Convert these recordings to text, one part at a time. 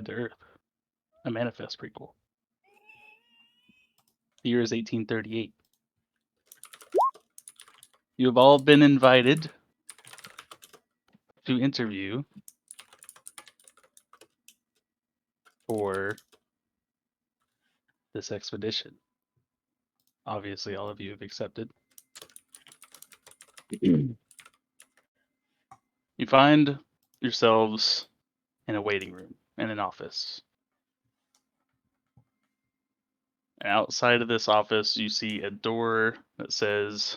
to Earth, a Manifest prequel. The year is 1838. You have all been invited to interview for this expedition. Obviously, all of you have accepted. You find yourselves in a waiting room in an office. And outside of this office, you see a door that says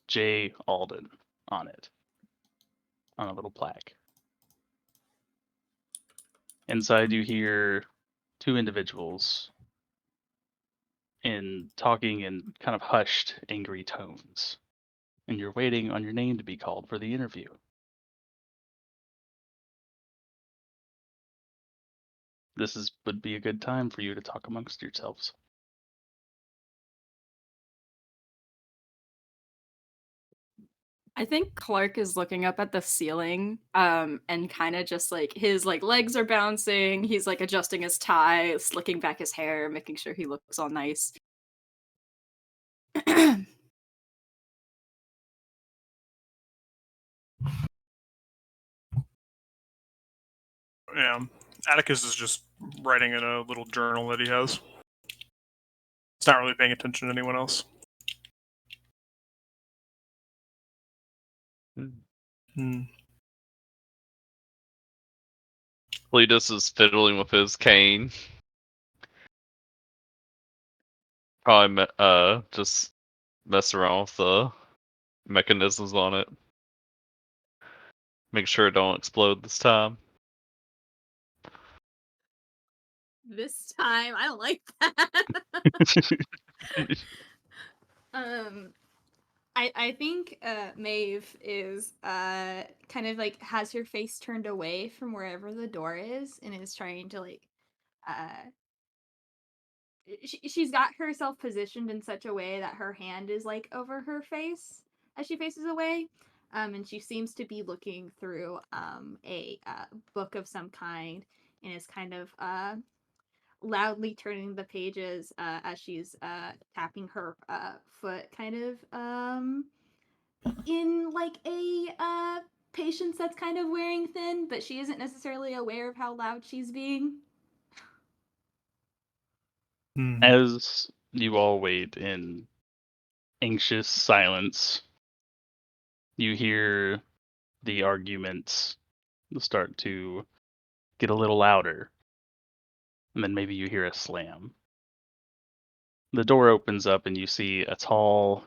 J. Alden on it, on a little plaque. Inside, you hear two individuals talking in kind of hushed, angry tones. And you're waiting on your name to be called for the interview. Would be a good time for you to talk amongst yourselves. I think Clark is looking up at the ceiling, and kind of just like his legs are bouncing. He's like adjusting his tie, slicking back his hair, making sure he looks all nice. Yeah, Atticus is just writing in a little journal that he has. He's not really paying attention to anyone else. Cletus is fiddling with his cane. Probably just mess around with the mechanisms on it. Make sure it don't explode this time. This time, I don't like that. I think Maeve is kind of like has her face turned away from wherever the door is and is trying to she's got herself positioned in such a way that her hand is like over her face as she faces away. And she seems to be looking through a book of some kind and is kind of loudly turning the pages as she's tapping her foot kind of in like a patience that's kind of wearing thin, but she isn't necessarily aware of how loud she's being. As you all wait in anxious silence, you hear the arguments start to get a little louder. And then maybe you hear a slam. The door opens up and you see a tall,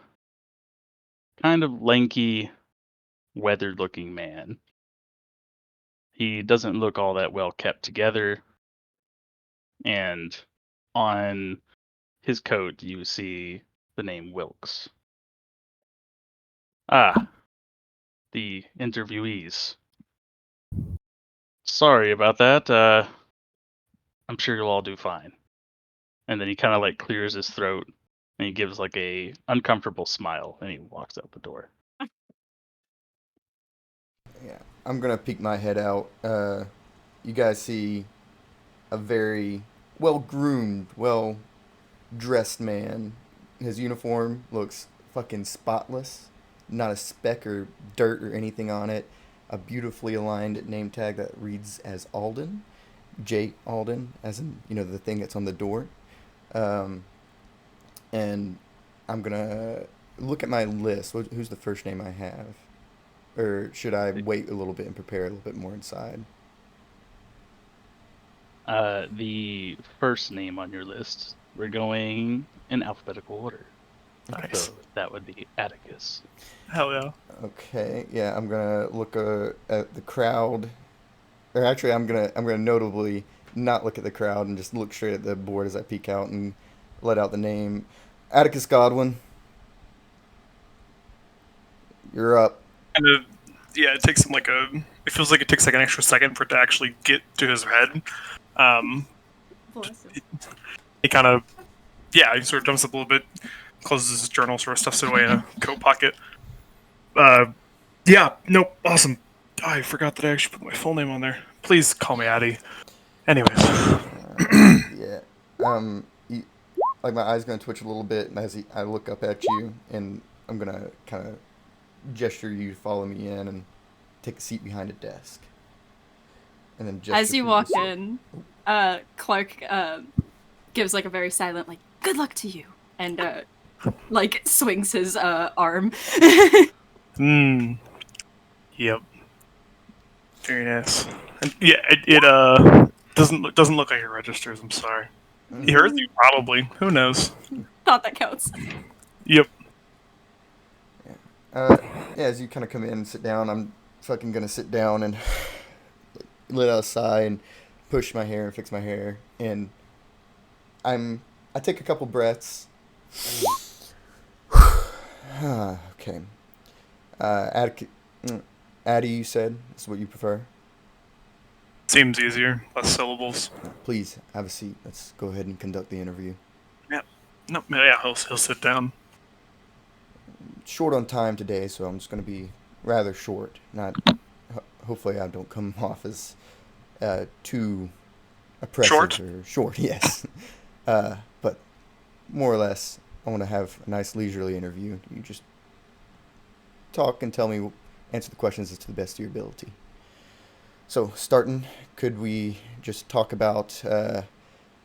kind of lanky, weathered looking man. He doesn't look all that well kept together. And on his coat, you see the name Wilkes. Ah, the interviewees. Sorry about that. I'm sure you'll all do fine. And then he kind of like clears his throat and he gives like a uncomfortable smile and he walks out the door. Yeah, I'm gonna peek my head out. You guys see a very well-groomed, well-dressed man. His uniform looks fucking spotless. Not a speck or dirt or anything on it. A beautifully aligned name tag that reads as Alden. J. Alden, as in, the thing that's on the door. And I'm gonna look at my list. Who's the first name I have? Or should I wait a little bit and prepare a little bit more inside? The first name on your list, we're going in alphabetical order. Nice. So that would be Atticus. Hell yeah. Okay, yeah, I'm gonna look at the crowd. Or actually, I'm gonna notably not look at the crowd and just look straight at the board as I peek out and let out the name. Atticus Godwin. You're up. And it takes him it feels like it takes like an extra second for it to actually get to his head. He kind of, he sort of jumps up a little bit, closes his journal, sort of stuffs it away in a coat pocket. Awesome. I forgot that I actually put my full name on there. Please call me Addy. Anyways. Yeah. Like my eyes gonna twitch a little bit, and I look up at you, and I'm gonna kind of gesture you to follow me in and take a seat behind a desk, and then gesture As you for walk to sit. in, Clark gives like a very silent like "Good luck to you," and like swings his arm. Yep. Very nice. And yeah, it doesn't look like it registers. I'm sorry. He heard you probably. Who knows? Not that counts. Yep. Yeah, as you kind of come in and sit down, I'm fucking gonna sit down and let out a sigh and push my hair and fix my hair, and I take a couple breaths. Okay. Addie, you said this is what you prefer. Seems easier. Less syllables. Please have a seat. Let's go ahead and conduct the interview. No, yeah, he'll sit down. Short on time today, so I'm just going to be rather short. Not. Hopefully, I don't come off as too oppressive Short? or short. Yes, but more or less, I want to have a nice leisurely interview. You just talk and answer the questions as to the best of your ability. So, starting, could we just talk about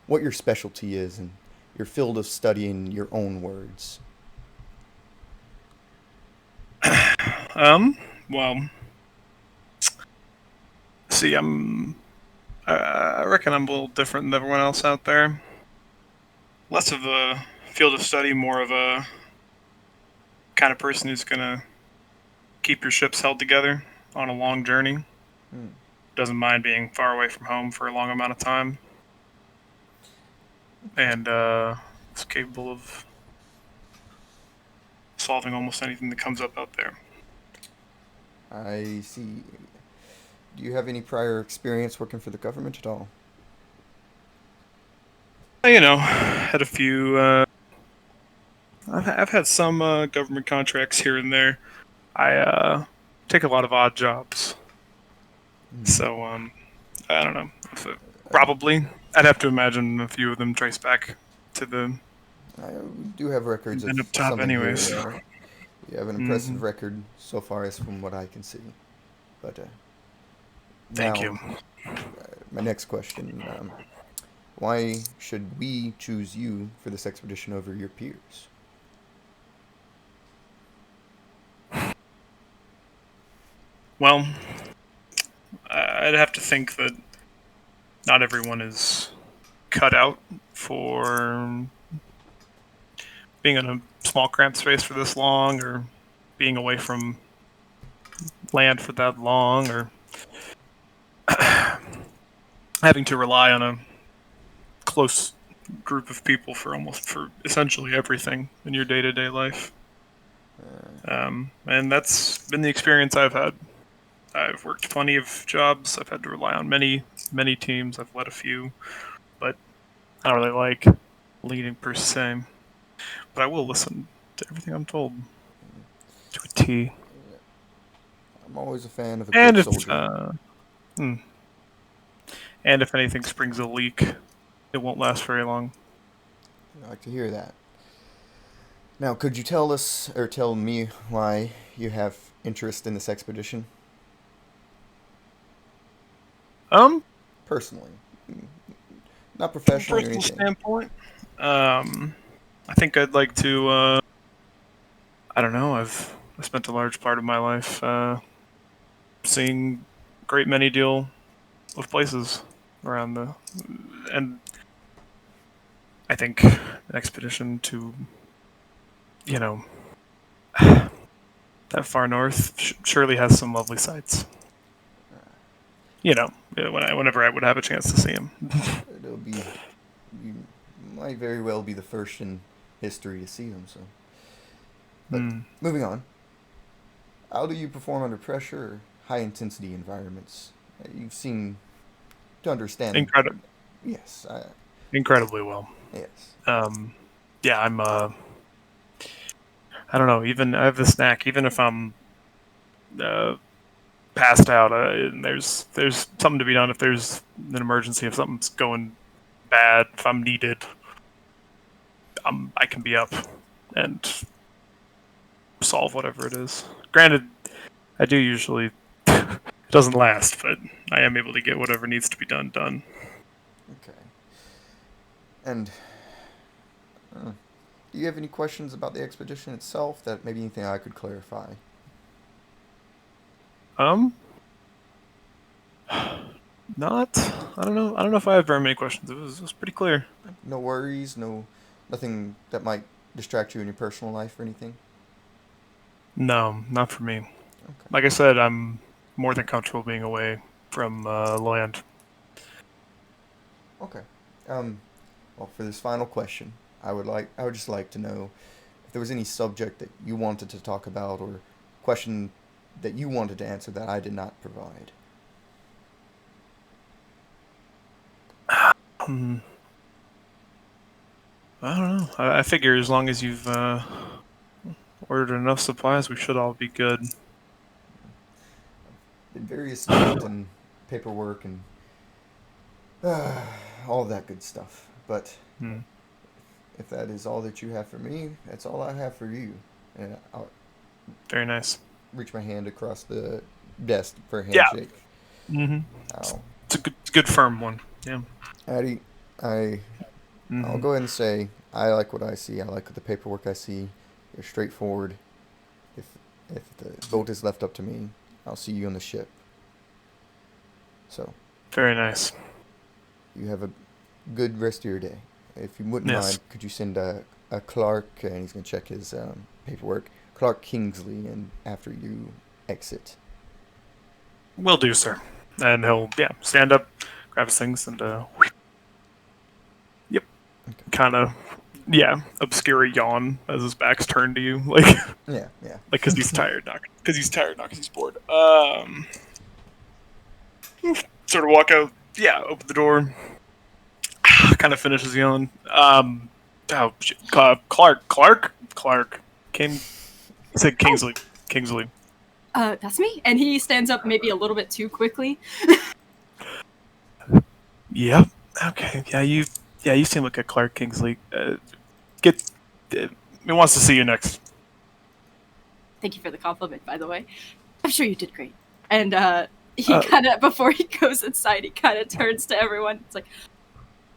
what your specialty is and your field of study in your own words? Well, see, I reckon I'm a little different than everyone else out there. Less of a field of study, more of a kind of person who's gonna keep your ships held together on a long journey. Doesn't mind being far away from home for a long amount of time. And is capable of solving almost anything that comes up out there. I see. Do you have any prior experience working for the government at all? You know, had a few. I've had some government contracts here and there. I take a lot of odd jobs, so I don't know. Probably, I'd have to imagine a few of them trace back to the. I do have records of Been up top some in here. anyways. You have an impressive record so far, as from what I can see. But Thank now, you. My next question: why should we choose you for this expedition over your peers? Well, I'd have to think that not everyone is cut out for being in a small cramped space for this long, or being away from land for that long, or having to rely on a close group of people for essentially everything in your day-to-day life. And that's been the experience I've had. I've worked plenty of jobs. I've had to rely on many teams. I've led a few, but I don't really like leading per se. But I will listen to everything I'm told to a T. I'm always a fan of a And good if soldier. and if anything springs a leak, it won't last very long. I like to hear that. Now, could you tell us, or tell me, why you have interest in this expedition? Personally. Not professionally or Personal anything. standpoint, I think I'd like to. I don't know. I've spent a large part of my life seeing a great many deal of places around and I think an expedition to, that far north surely has some lovely sights. Whenever I would have a chance to see them. You might very well be the first in history to see them. So, but moving on. How do you perform under pressure or high intensity environments? You seem to understand. Incredible. Yes. Incredibly well. Yes. Yeah, I'm. I don't know. Even I have this knack. Even if I'm passed out. And there's something to be done if there's an emergency, if something's going bad, if I'm needed. I can be up and solve whatever it is. Granted, I do usually. It doesn't last, but I am able to get whatever needs to be done. Okay. And do you have any questions about the expedition itself? That maybe anything I could clarify? Not. I don't know. I don't know if I have very many questions. It was pretty clear. No worries. Nothing that might distract you in your personal life or anything. No, not for me. Okay. Like I said, I'm more than comfortable being away from land. Okay. Well, for this final question, I would just like to know if there was any subject that you wanted to talk about or question that you wanted to answer that I did not provide. I don't know. I figure as long as you've ordered enough supplies, we should all be good. Did various stuff and paperwork and all that good stuff. But if that is all that you have for me, that's all I have for you. And I'll Very nice. reach my hand across the desk for a handshake. Yeah. Mm-hmm. Ow. It's a good firm one. Yeah. Addie, I'll go ahead and say I like what I see. I like the paperwork I see. You're straightforward. If the boat is left up to me, I'll see you on the ship. So Very nice. you have a good rest of your day. If you wouldn't Yes. mind, could you send a Clark, and he's going to check his paperwork, Clark Kingsley, and after you exit. Will do, sir. And he'll stand up, grab his things, and yep, kind of obscure a yawn as his back's turned to you, like Yeah. like because he's tired, not because he's bored. Sort of walk out. Yeah, open the door. Kind of finishes yelling. Oh, shit. Clark came. He said Kingsley. Kingsley. That's me. And he stands up maybe a little bit too quickly. Yep. Okay. Yeah, you seem like a Clark Kingsley. He wants to see you next. Thank you for the compliment, by the way. I'm sure you did great. And he kind of, before he goes inside, he kind of turns to everyone. It's like,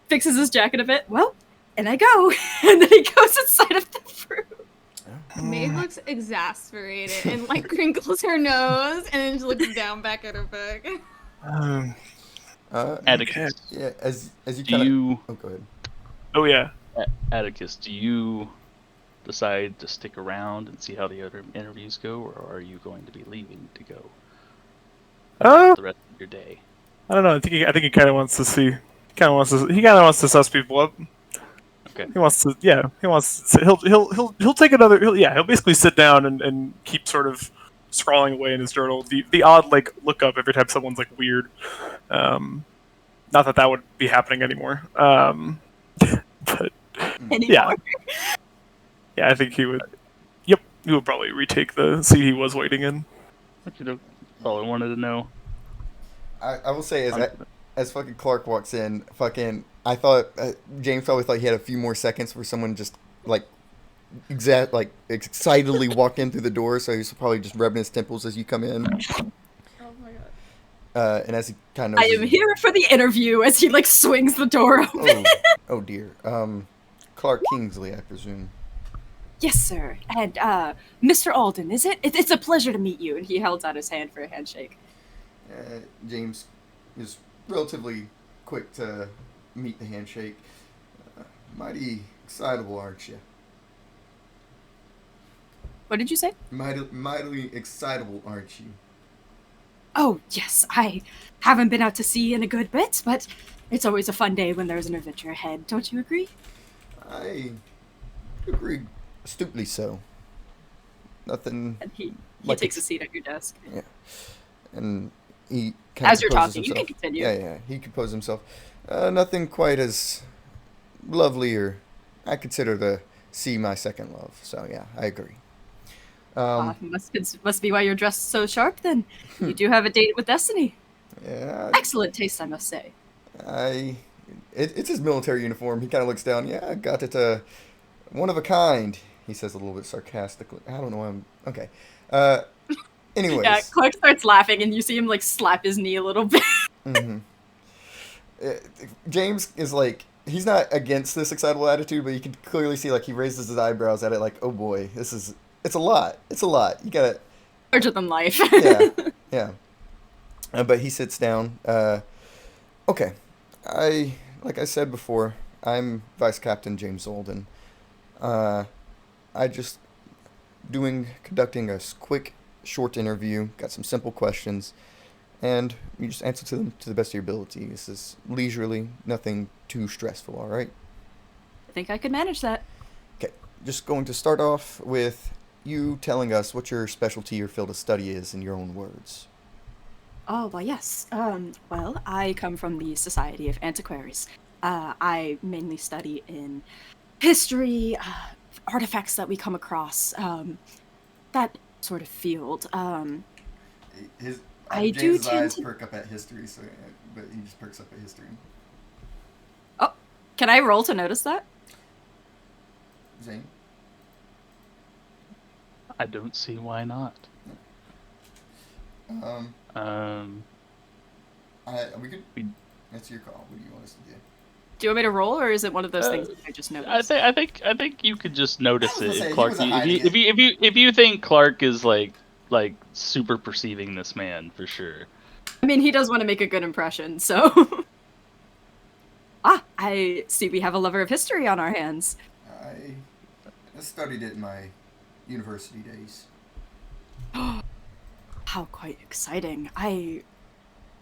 fixes his jacket a bit. Well, and I go. And then he goes inside of the fruit. Maeve looks exasperated and like crinkles her nose and then just looks down back at her book. Atticus, Yeah, as you do kind of... you Oh, go ahead. Oh yeah. Atticus, do you decide to stick around and see how the other interviews go, or are you going to be leaving to go the rest of your day? I don't know. I think he kind of wants to see. He kind of wants to suss people up. Okay. He wants to. Yeah. He wants. To, he'll take another. He'll basically sit down and keep sort of scrawling away in his journal. The odd like look up every time someone's like weird. Not that would be happening anymore. But Anymore. yeah, I think he would. Yep, he would probably retake the seat he was waiting in. That's all I wanted to know. I will say as fucking Clark walks in, I thought James probably thought he had a few more seconds for someone just like excitedly walk in through the door, so he's probably just rubbing his temples as you come in. Oh my god. And as he kind of I am here for the interview as he like swings the door open. Oh dear. Clark Kingsley, I presume. Yes, sir. And Mr. Alden, is it? It's a pleasure to meet you. And he held out his hand for a handshake. James is relatively quick to meet the handshake. Mighty excitable, aren't you? What did you say? Mightily excitable, aren't you? Oh, yes. I haven't been out to sea in a good bit, but it's always a fun day when there's an adventure ahead. Don't you agree? I agree astutely so. Nothing. And he Like takes a seat at your desk. Yeah. And he kind As of you're composes talking, you himself. can continue. Yeah, he composed himself. Nothing quite as lovely, or I consider the sea my second love. So yeah, I agree. Must be why you're dressed so sharp. Then you do have a date with Destiny. Yeah, Excellent taste, I must say. it's his military uniform. He kind of looks down. Yeah, I got it. One of a kind. He says a little bit sarcastically. I don't know why I'm okay. Anyways. Yeah, Clark starts laughing, and you see him like slap his knee a little bit. Mm-hmm. James is like, he's not against this excitable attitude, but you can clearly see like he raises his eyebrows at it, like, oh boy, it's a lot. It's a lot. You gotta. Larger than life. Yeah, yeah. But he sits down. Okay, like I said before, I'm Vice Captain James Olden. I just conducting a quick, short interview. Got some simple questions, and you just answer to them to the best of your ability. This is leisurely, nothing too stressful. All right. I think I could manage that. Okay, just going to start off with you telling us what your specialty or field of study is in your own words. Oh, well, yes. Well, I come from the Society of Antiquaries. I mainly study in history, artifacts that we come across, that sort of field. I do tend to perk up at history, but he just perks up at history. Oh, can I roll to notice that? Zane? I don't see why not. We could. That's your call. What do you want us to do? Do you want me to roll, or is it one of those things that I just noticed? I think you could just notice it. Say, If Clark, if you think Clark is like super perceiving this man for sure. I mean, he does want to make a good impression, so. I see we have a lover of history on our hands. I studied it in my university days. How quite exciting. I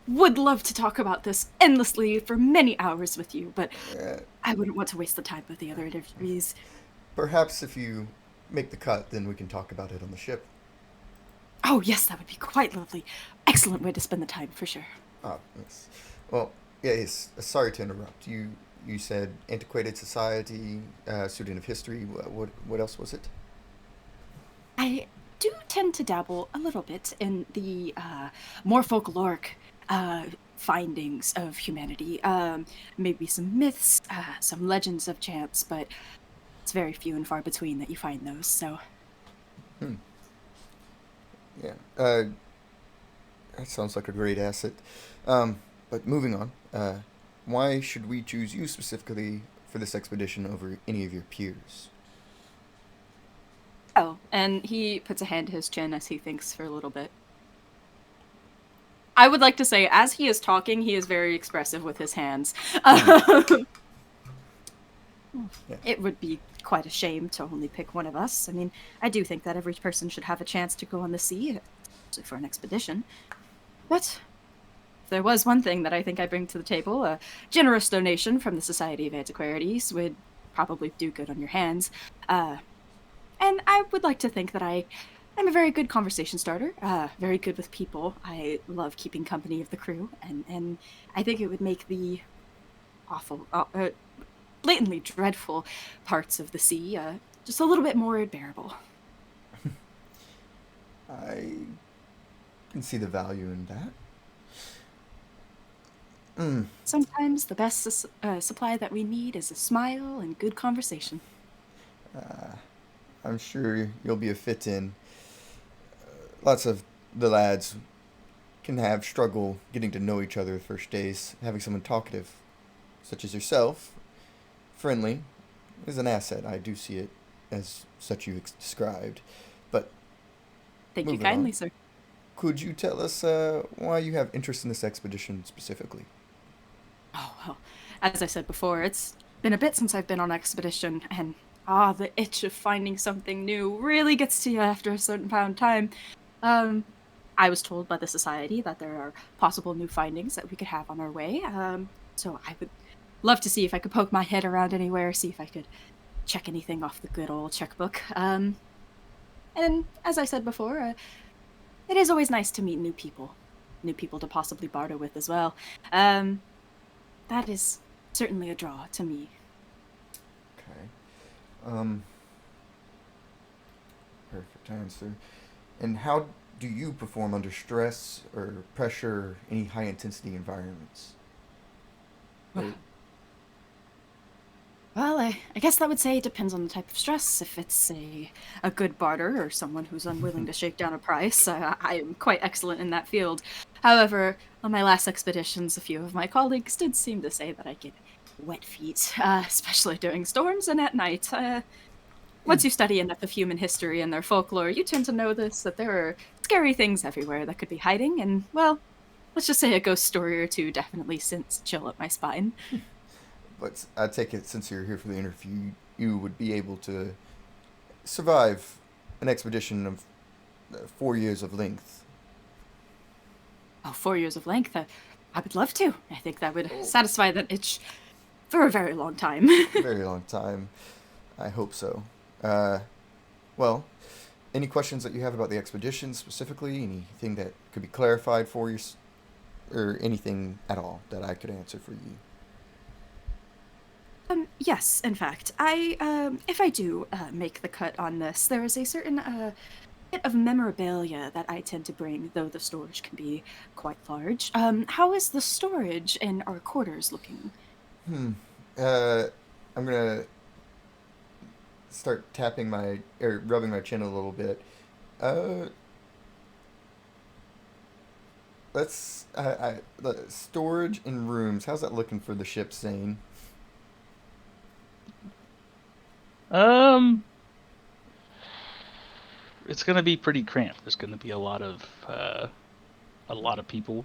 would love to talk about this endlessly for many hours with you, but I wouldn't want to waste the time with the other interviewees. Perhaps if you make the cut, then we can talk about it on the ship. Oh, yes, that would be quite lovely. Excellent way to spend the time, for sure. Ah, yes. Well, yes, sorry to interrupt. You said antiquated society, student of history. What else was it? I do tend to dabble a little bit in the more folkloric findings of humanity. Maybe some myths, some legends of chance, but it's very few and far between that you find those, so... Yeah, that sounds like a great asset. But moving on, why should we choose you specifically for this expedition over any of your peers? Oh, and he puts a hand to his chin as he thinks for a little bit. I would like to say, as he is talking, he is very expressive with his hands. It would be quite a shame to only pick one of us. I mean, I do think that every person should have a chance to go on the sea, especially for an expedition. But if there was one thing that I think I bring to the table, a generous donation from the Society of Antiquaries would probably do good on your hands. And I would like to think that I'm a very good conversation starter, very good with people. I love keeping company of the crew, and I think it would make the awful, blatantly dreadful parts of the sea just a little bit more bearable. I can see the value in that. Sometimes the best supply that we need is a smile and good conversation. I'm sure you'll be a fit in. Lots of the lads can have struggle getting to know each other the first days. Having someone talkative, such as yourself, friendly, is an asset. I do see it as such you described. But thank you kindly, sir. Could you tell us why you have interest in this expedition specifically? Oh, well, as I said before, it's been a bit since I've been on expedition, and the itch of finding something new really gets to you after a certain amount of time. I was told by the Society that there are possible new findings that we could have on our way, so I would love to see if I could poke my head around anywhere, see if I could check anything off the good old checkbook. And as I said before, it is always nice to meet new people to possibly barter with as well. That is certainly a draw to me. Okay. Perfect answer. And how do you perform under stress or pressure or any high intensity environments? Or- Well, I guess that would say it depends on the type of stress. If it's a good barter or someone who's unwilling to shake down a price, I am quite excellent in that field. However, on my last expeditions, a few of my colleagues did seem to say that I get wet feet, especially during storms and at night. Once you study enough of human history and their folklore, you tend to know this, that there are scary things everywhere that could be hiding, and, well, let's just say a ghost story or two definitely sends chill up my spine. But I take it since you're here for the interview, you would be able to survive an expedition of 4 years of length. Oh, 4 years of length? I would love to. I think that would satisfy that itch for a very long time. Very long time. I hope so. Well, any questions that you have about the expedition specifically? Anything that could be clarified for you? Or anything at all that I could answer for you? Yes, in fact, if I do make the cut on this, there is a certain bit of memorabilia that I tend to bring, though the storage can be quite large. How is the storage in our quarters looking? I'm gonna start tapping rubbing my chin a little bit. The storage in rooms. How's that looking for the ship, Zane? It's gonna be pretty cramped. There's gonna be a lot of people,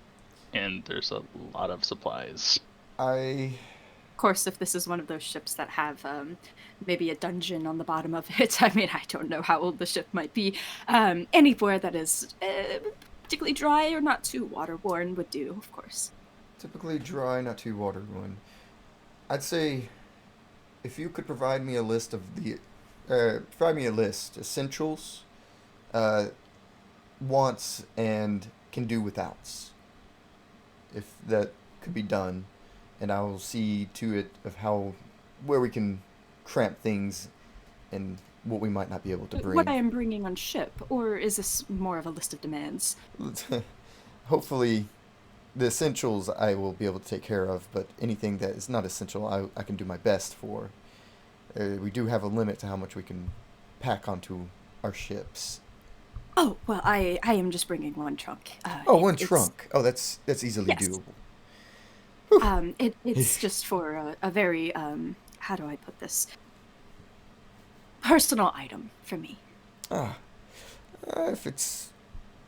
and there's a lot of supplies. Of course, if this is one of those ships that have maybe a dungeon on the bottom of it, I mean, I don't know how old the ship might be. Anywhere that is particularly dry or not too waterborne would do, of course. Typically dry, not too waterborne. I'd say if you could provide me a list of essentials, wants, and can do withouts. If that could be done, and I will see to it of where we can cramp things and what we might not be able to bring. What I am bringing on ship, or is this more of a list of demands? Hopefully, the essentials I will be able to take care of, but anything that is not essential, I can do my best for. We do have a limit to how much we can pack onto our ships. Oh, well, I am just bringing one trunk. One trunk. Oh, that's easily Yes. doable. It's just for a very, how do I put this? Personal item for me. If it's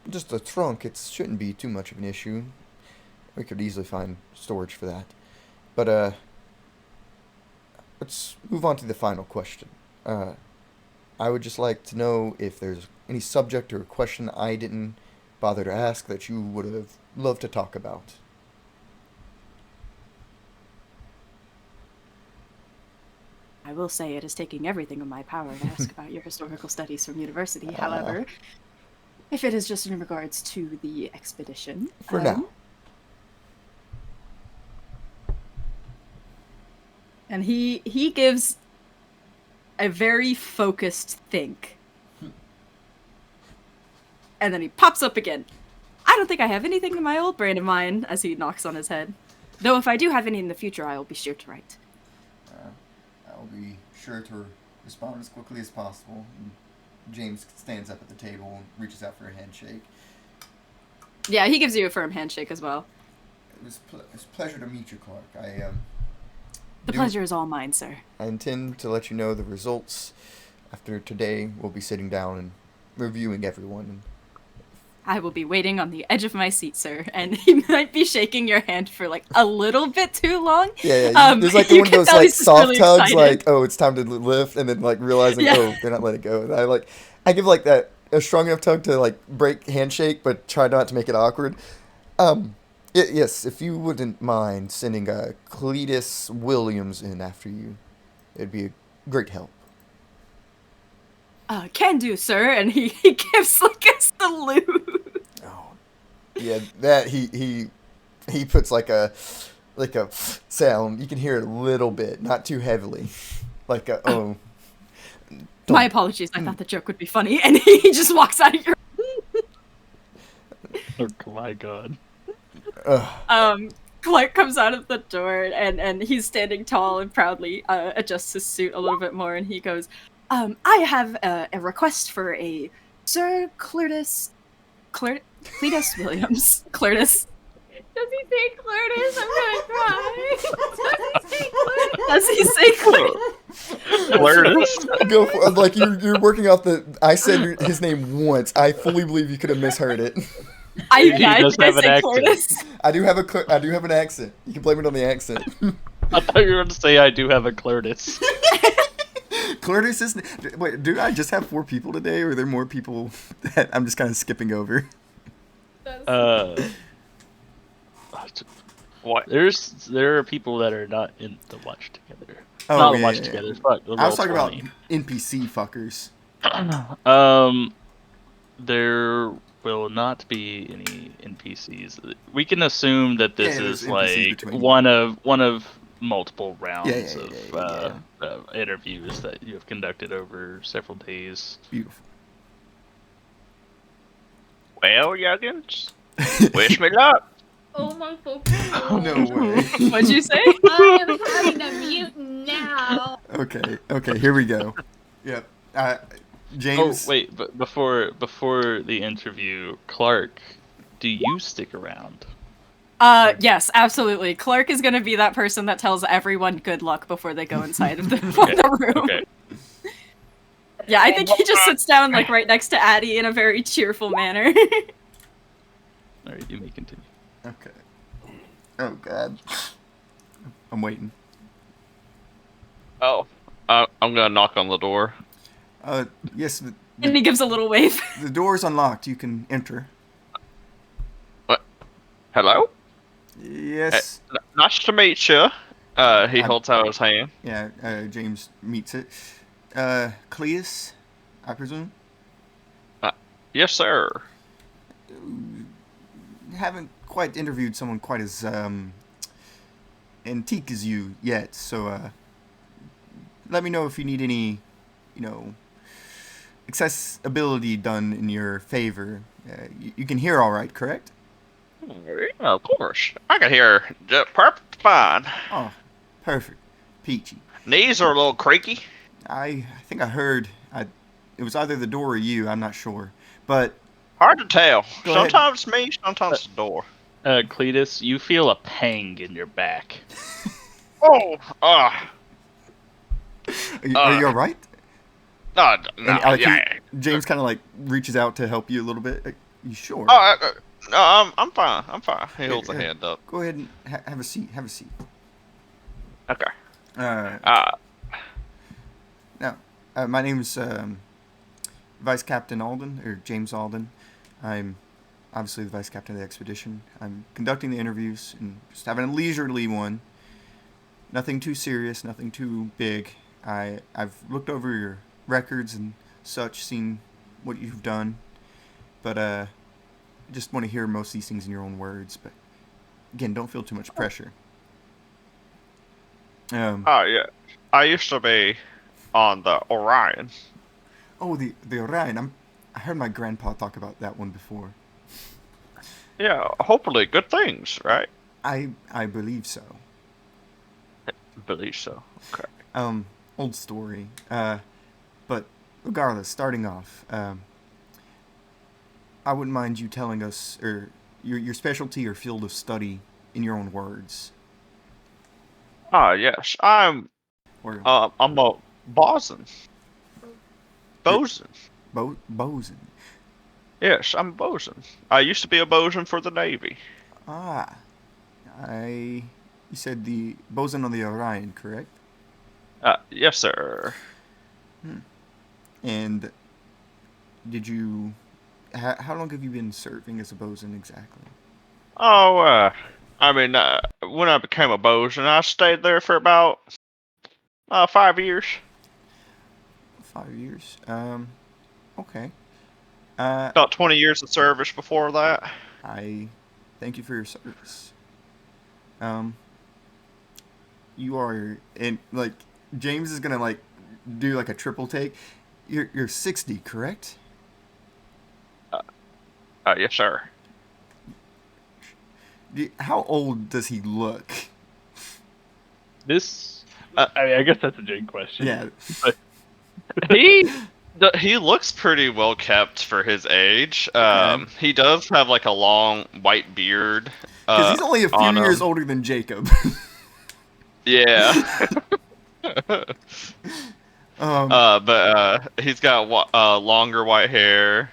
just a trunk, it shouldn't be too much of an issue. We could easily find storage for that. But, let's move on to the final question. I would just like to know if there's any subject or question I didn't bother to ask that you would have loved to talk about. I will say it is taking everything in my power to ask about your historical studies from university. However, if it is just in regards to the expedition. For now. And he gives a very focused think. And then he pops up again. I don't think I have anything in my old brain of mine, as he knocks on his head. Though if I do have any in the future, I will be sure to write. I'll be sure to respond as quickly as possible. And James stands up at the table and reaches out for a handshake. Yeah, he gives you a firm handshake as well. It was a pleasure to meet you, Clark. The pleasure is all mine, sir. I intend to let you know the results after today. We'll be sitting down and reviewing everyone. I will be waiting on the edge of my seat, sir, and he might be shaking your hand for like a little bit too long. Yeah. There's like one of those like soft tugs, like, oh, it's time to lift, and then like realizing, oh, they're not letting go. And I give like that a strong enough tug to like break handshake, but try not to make it awkward. Yes, if you wouldn't mind sending Cletus Williams in after you, it'd be a great help. Can do, sir, and he gives like a salute. Oh, yeah, that he puts like a sound. You can hear it a little bit, not too heavily, like a oh. My apologies. I thought the joke would be funny, and he just walks out of your. Oh my god. Clark comes out of the door, and he's standing tall and proudly adjusts his suit a little bit more, and he goes, I have a request for a Sir Cletus Williams. Cletus. Does he say Cletus? I'm gonna cry. Does he say Cletus? Go for, like you're working off the. I said his name once. I fully believe you could have misheard it. He does have an accent. Cletus. I do have an accent. You can blame it on the accent. I thought you were going to say I do have a Clertus. Cletus is. Wait, do I just have 4 people today, or are there more people that I'm just kind of skipping over? What? There are people that are not in the watch together. Oh, not yeah, watch yeah, together. yeah. Fuck. The I was talking about Roll20. NPC fuckers. There will not be any NPCs. We can assume that this Yeah, there's is NPCs like between. one of multiple rounds Yeah. of interviews that you have conducted over several days. Beautiful. Well, youngins, wish me luck. Oh my fucking No way. What'd you say? I am having a mutant now. Okay, here we go. Yep. James. Oh wait, but before the interview, Clark, do you stick around? Yes, absolutely. Clark is gonna be that person that tells everyone good luck before they go inside of the room. Okay. Yeah, I think he just sits down like right next to Addie in a very cheerful manner. Alright, you may continue. Okay. Oh God. I'm waiting. Oh, I'm gonna knock on the door. Yes, And he gives a little wave. the door is unlocked. You can enter. Hello? Yes. Nice to meet you. He holds out his hand. Yeah, James meets it. Cleus, I presume? Yes, sir. Haven't quite interviewed someone quite as antique as you yet, so let me know if you need any, accessibility done in your favor. You can hear all right, correct? Yeah, of course. I can hear just perfect fine. Oh, perfect. Peachy. Knees are a little creaky. I think I heard it was either the door or you, I'm not sure. But Hard to tell. Go ahead. Sometimes me, sometimes the door. Cletus, you feel a pang in your back. Oh, are you all right? no, And, yeah. James kind of like reaches out to help you a little bit. You sure? No, I'm fine. I'm fine. He holds a Yeah. hand up. Go ahead and have a seat. Have a seat. Okay. My name's Vice Captain Alden, or James Alden. I'm obviously the Vice Captain of the expedition. I'm conducting the interviews and just having a leisurely one. Nothing too serious, nothing too big. I've looked over your records and such, seen what you've done, but I just want to hear most of these things in your own words. But again, don't feel too much pressure. Yeah. I used to be on the Orion. Oh, the Orion. I heard my grandpa talk about that one before. Yeah, hopefully good things, right? I believe so. Believe so. Okay. Old story. But regardless, starting off, I wouldn't mind you telling us, or your specialty or field of study in your own words. Yes. I'm a bosun. Bosun. Bosun. Yes, I'm a bosun. I used to be a bosun for the Navy. Ah. You said the bosun on the Orion, correct? Yes, sir. And did you... How long have you been serving as a bosun exactly? Oh, when I became a bosun, I stayed there for about 5 years. 5 years? Okay. About 20 years of service before that. I thank you for your service. You are, and like, James is gonna like do like a triple take. You're 60, correct? Yes, sir. How old does he look? This, I guess that's a Jake question. Yeah. But He looks pretty well kept for his age. Okay. He does have like a long white beard. Because he's only a few on years him. older than Jacob. Yeah. But he's got longer white hair.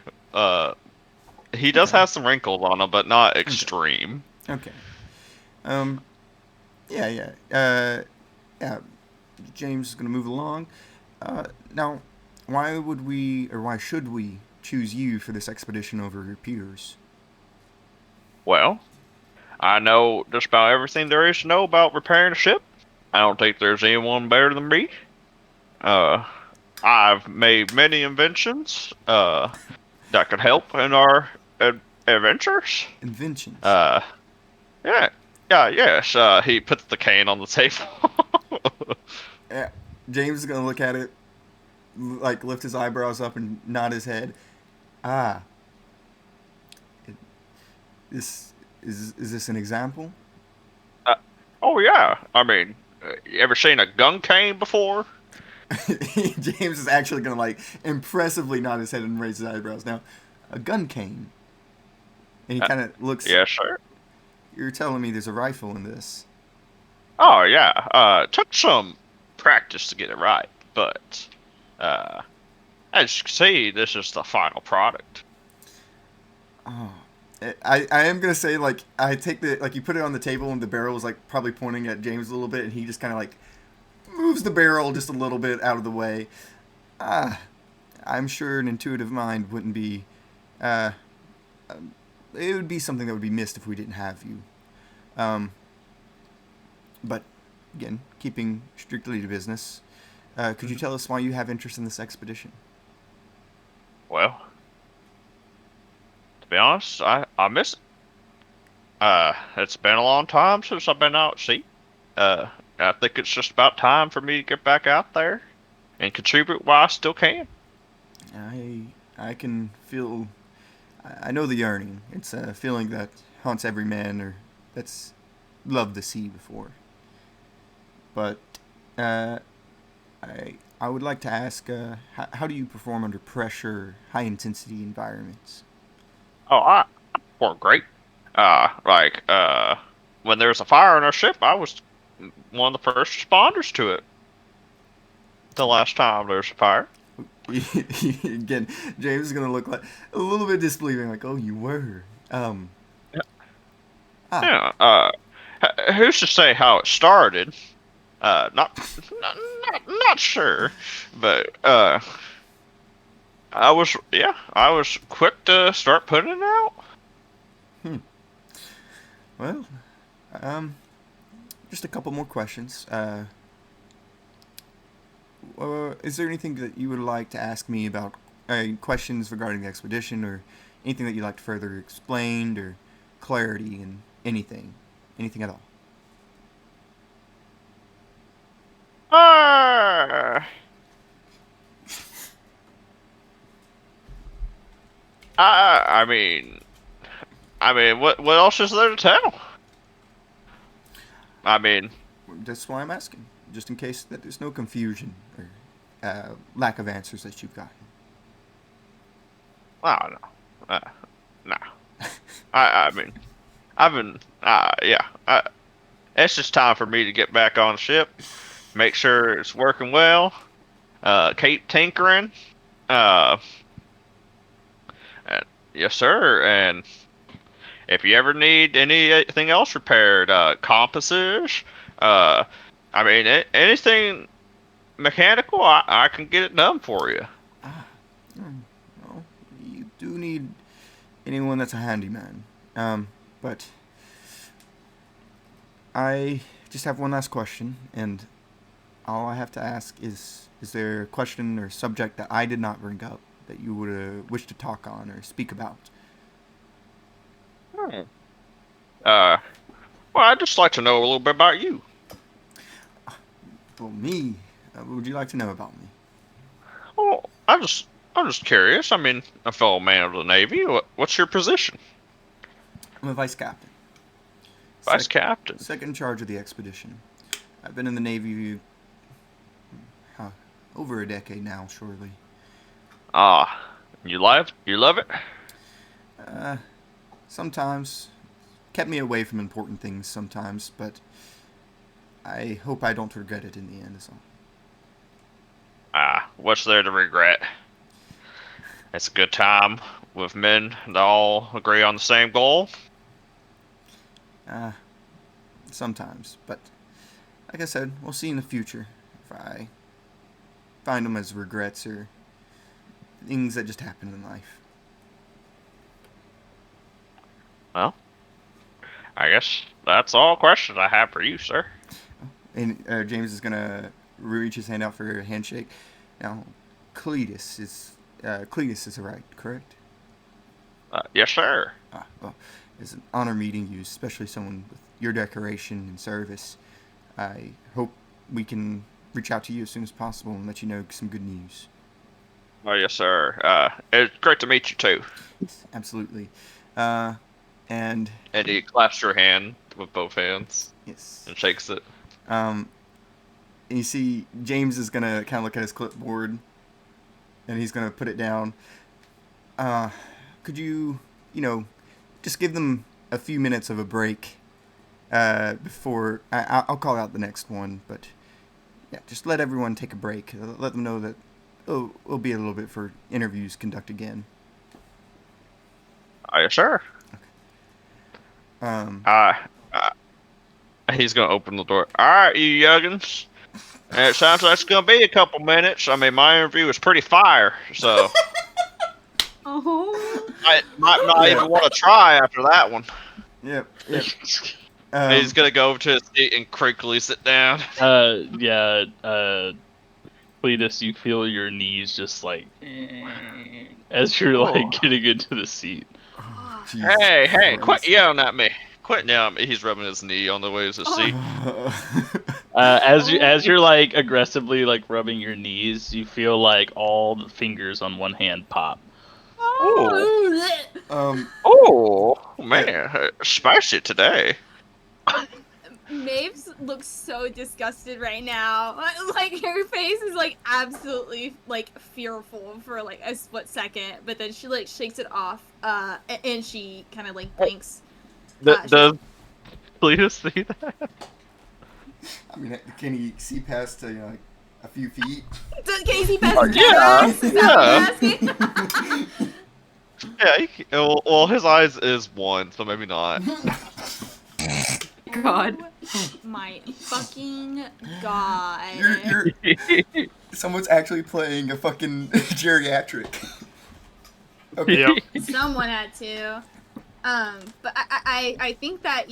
He does have some wrinkles on him, but not extreme. Okay. Yeah. Yeah. James is gonna move along. Now, why should we choose you for this expedition over your peers? Well, I know just about everything there is to know about repairing a ship. I don't think there's anyone better than me. I've made many inventions that could help in our adventures. Inventions. Yes. He puts the cane on the table. Yeah. James is gonna look at it, like lift his eyebrows up and nod his head. Is this an example? Oh yeah. I mean, you ever seen a gun cane before? James is actually gonna like impressively nod his head and raise his eyebrows. Now, a gun cane. And he kind of looks. Yes, sir. You're telling me there's a rifle in this? Oh yeah. Took some practice to get it right, but as you can see, this is the final product. Oh, I am gonna say, like, I take the, like, you put it on the table and the barrel is like probably pointing at James a little bit, and he just kind of like moves the barrel just a little bit out of the way. I'm sure an intuitive mind wouldn't be. It would be something that would be missed if we didn't have you. But again, keeping strictly to business, could you tell us why you have interest in this expedition? Well, to be honest, I miss it. It's been a long time since I've been out at sea. I think it's just about time for me to get back out there and contribute while I still can. I can feel. I know the yearning. It's a feeling that haunts every man or that's loved the sea before. But I would like to ask, how do you perform under pressure, high intensity environments? Oh, I perform great. When there was a fire on our ship, I was one of the first responders to it. The last time there was a fire. Again, James is gonna look like a little bit disbelieving, like, "Oh, you were." Yeah. Who's to say how it started? Not sure, but I was quick to start putting it out. Well, just a couple more questions. Is there anything that you would like to ask me about questions regarding the expedition, or anything that you'd like to further explained, or clarity in anything at all? I mean, what else is there to tell? I mean, That's why I'm asking, just in case that there's no confusion or lack of answers that you've gotten. oh no, no. I mean, I've been, it's just time for me to get back on the ship, make sure it's working well, keep tinkering, and, yes sir, and if you ever need anything else repaired, compasses, anything mechanical, I can get it done for you. Well, you do need anyone that's a handyman. But I just have one last question, and all I have to ask is there a question or subject that I did not bring up that you would wish to talk on or speak about? Well, I'd just like to know a little bit about you. Well, me? What would you like to know about me? I'm just curious. I mean, a fellow man of the Navy. What's your position? I'm a vice captain. Vice captain. Second in charge of the expedition. I've been in the Navy over a decade now, surely. Ah, you love it? Sometimes. Kept me away from important things sometimes, but I hope I don't regret it in the end, is all. Ah, what's there to regret? It's a good time with men that all agree on the same goal. Sometimes, but like I said, we'll see in the future if I find them as regrets or things that just happen in life. Well, I guess that's all questions I have for you, sir. And James is gonna reach his hand out for a handshake. Now, Cletus is right, correct? Yes, sir. Well, it's an honor meeting you, especially someone with your decoration and service. I hope we can reach out to you as soon as possible and let you know some good news. Oh, yes, sir. It's great to meet you too. Absolutely. And he clasps your hand with both hands. Yes. And shakes it. You see, James is gonna kind of look at his clipboard, and he's gonna put it down. Could you, just give them a few minutes of a break before I'll call out the next one, but yeah, just let everyone take a break. Let them know that it'll be a little bit for interviews conduct again. Oh, yes, sir. He's gonna open the door. All right, you youngins. And it sounds like it's gonna be a couple minutes. I mean, my interview was pretty fire, so I might not even want to try after that one. Yep. He's gonna go over to his seat and crinkly sit down. Cletus, you feel your knees just like as you're like getting into the seat. Hey, quit yelling at me. Quit yelling at me. He's rubbing his knee on the way to the seat. As you're like aggressively like rubbing your knees, you feel like all the fingers on one hand pop. Oh man, spicy today. Maeve looks so disgusted right now. Like her face is like absolutely like fearful for like a split second, but then she like shakes it off, and she kind of like blinks. Does Cletus see that? I mean, can he see past like a few feet? Can he see past Yeah. Well, his eyes is one, so maybe not. God. Oh my fucking god. You're someone's actually playing a fucking geriatric. Okay. Yep. Someone had to. But I think that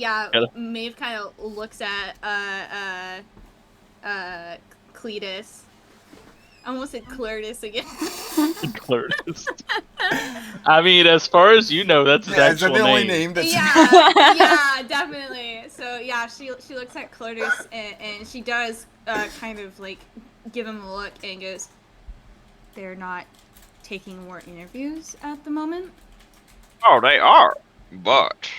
Maeve kind of looks at Cletus. I almost said Cletus again. Cletus. I mean, as far as you know, that's his actual is that the name. only name that's Yeah, definitely. So yeah, she looks at Cletus and she does kind of like give him a look and goes, "They're not taking more interviews at the moment." Oh, they are, but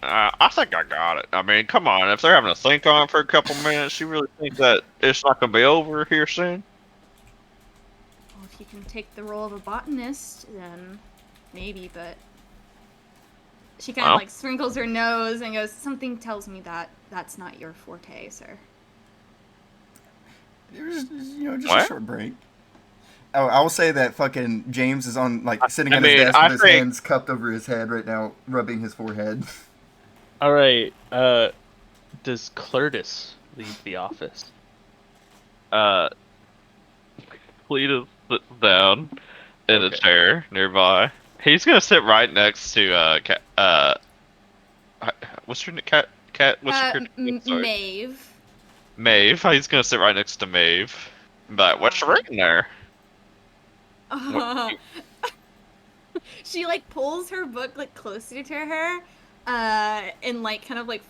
I think I got it. I mean, come on, if they're having to think on it for a couple minutes, you really think that it's not going to be over here soon? Well, if you can take the role of a botanist, then maybe, but she kind of like sprinkles her nose and goes, "Something tells me that that's not your forte, sir." It was, just a short break. Oh, I will say that fucking James is on sitting at his desk with his hands cupped over his head right now, rubbing his forehead. All right. Does Cletus leave the office? Cletus sits down in a chair nearby. He's gonna sit right next to what's your cat? What's your name? Maeve. Maeve. He's gonna sit right next to Maeve. But what's you reading there? She like pulls her book like closer to her, and like kind of like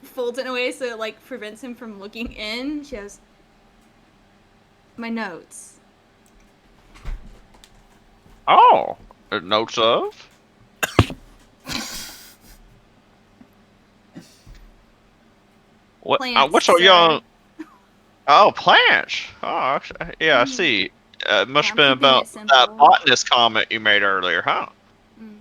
folds it in a way so it like prevents him from looking in. She goes, "My notes." Oh, notes of? What? Plants, What's so sir. young? Oh, plants. Oh, yeah, I Mhm. see. Must Yeah, have I'm been keeping about it that simple. botanist comment you made earlier, huh? Mm.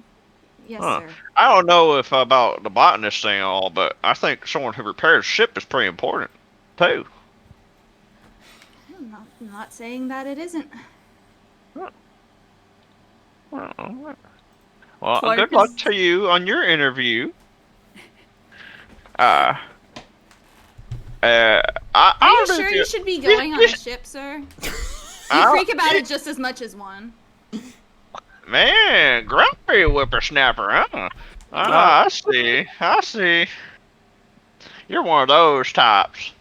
Yes, Huh. sir. I don't know if about the botanist thing and all, but I think someone who repairs ship is pretty important, too. I'm not saying that it isn't. Well, well, Clark good luck is. to you on your interview. Uh, uh, I Are you don't know sure if you should be you, going on a ship, sir? You creak about you, it just as much as one. man, grumpy whippersnapper, huh? Uh, Ah, I see. You're one of those types.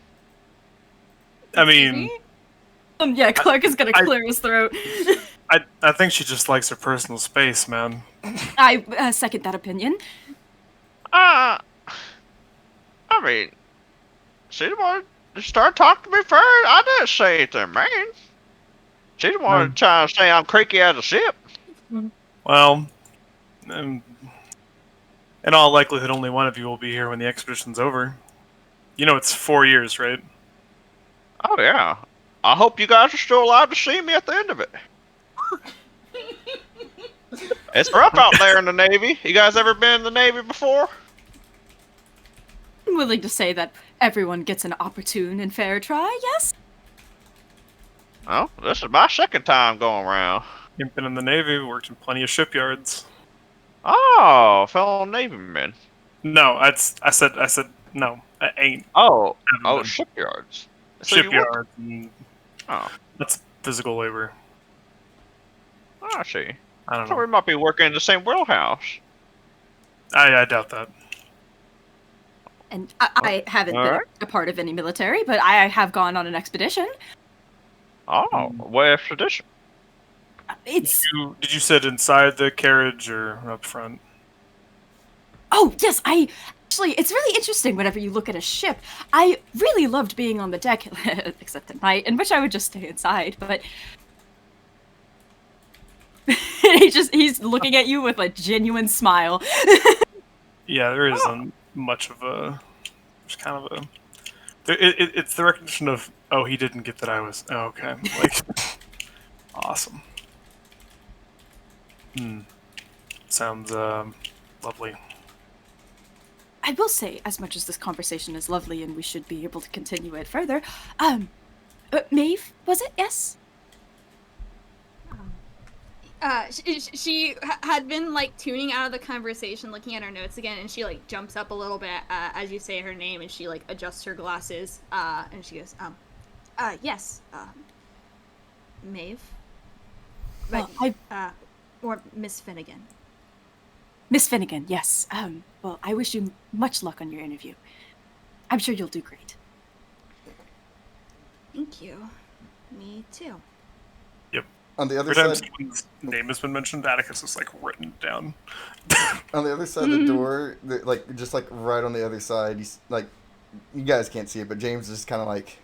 I Excuse mean, me? Yeah, Clark is gonna I- clear his throat. I think she just likes her personal space, man. I second that opinion. Uh, I mean, she the one to start talking to me first. I didn't say anything, man. She the one Um, trying to say I'm creaky as a ship. Well, um, in all likelihood, only one of you will be here when the expedition's over. You know, it's 4 years, right? Oh yeah. I hope you guys are still alive to see me at the end of it. It's rough out there in the Navy. You guys ever been in the Navy before? I'm willing to say that everyone gets an opportune and fair try, yes? Well, this is my second time going around. You've been in the Navy, worked in plenty of shipyards. Oh, fellow Navy men. No, I said no. I ain't. Oh, Haven't been. shipyards. So you work? Shipyards. And Oh, that's physical labor. I see. I don't So know. we might be working in the same wheelhouse. I doubt that. And I haven't been Alright. a part of any military, but I have gone on an expedition. Oh, what expedition? It's Did you sit inside the carriage or up front? oh yes, I actually it's really interesting whenever you look at a ship. I really loved being on the deck, except at night, in which I would just stay inside. But he's looking at you with a genuine smile. Yeah, there isn't much of a. There's kind of a. It's the recognition of, oh, he didn't get that I was. Oh, okay. Like, awesome. Sounds lovely. I will say, as much as this conversation is lovely and we should be able to continue it further, Maeve, was it? Yes? She had been like tuning out of the conversation, looking at her notes again, and she like jumps up a little bit as you say her name, and she like adjusts her glasses, and she goes, yes, Maeve, Well, or Miss Finnegan. Miss Finnegan, yes. Well, I wish you much luck on your interview. I'm sure you'll do great. Thank you. Me too. On the other Every time side, someone's name has been mentioned, Atticus is like written down. on the other side of the door, just like right on the other side, you guys can't see it, but James is just kind of like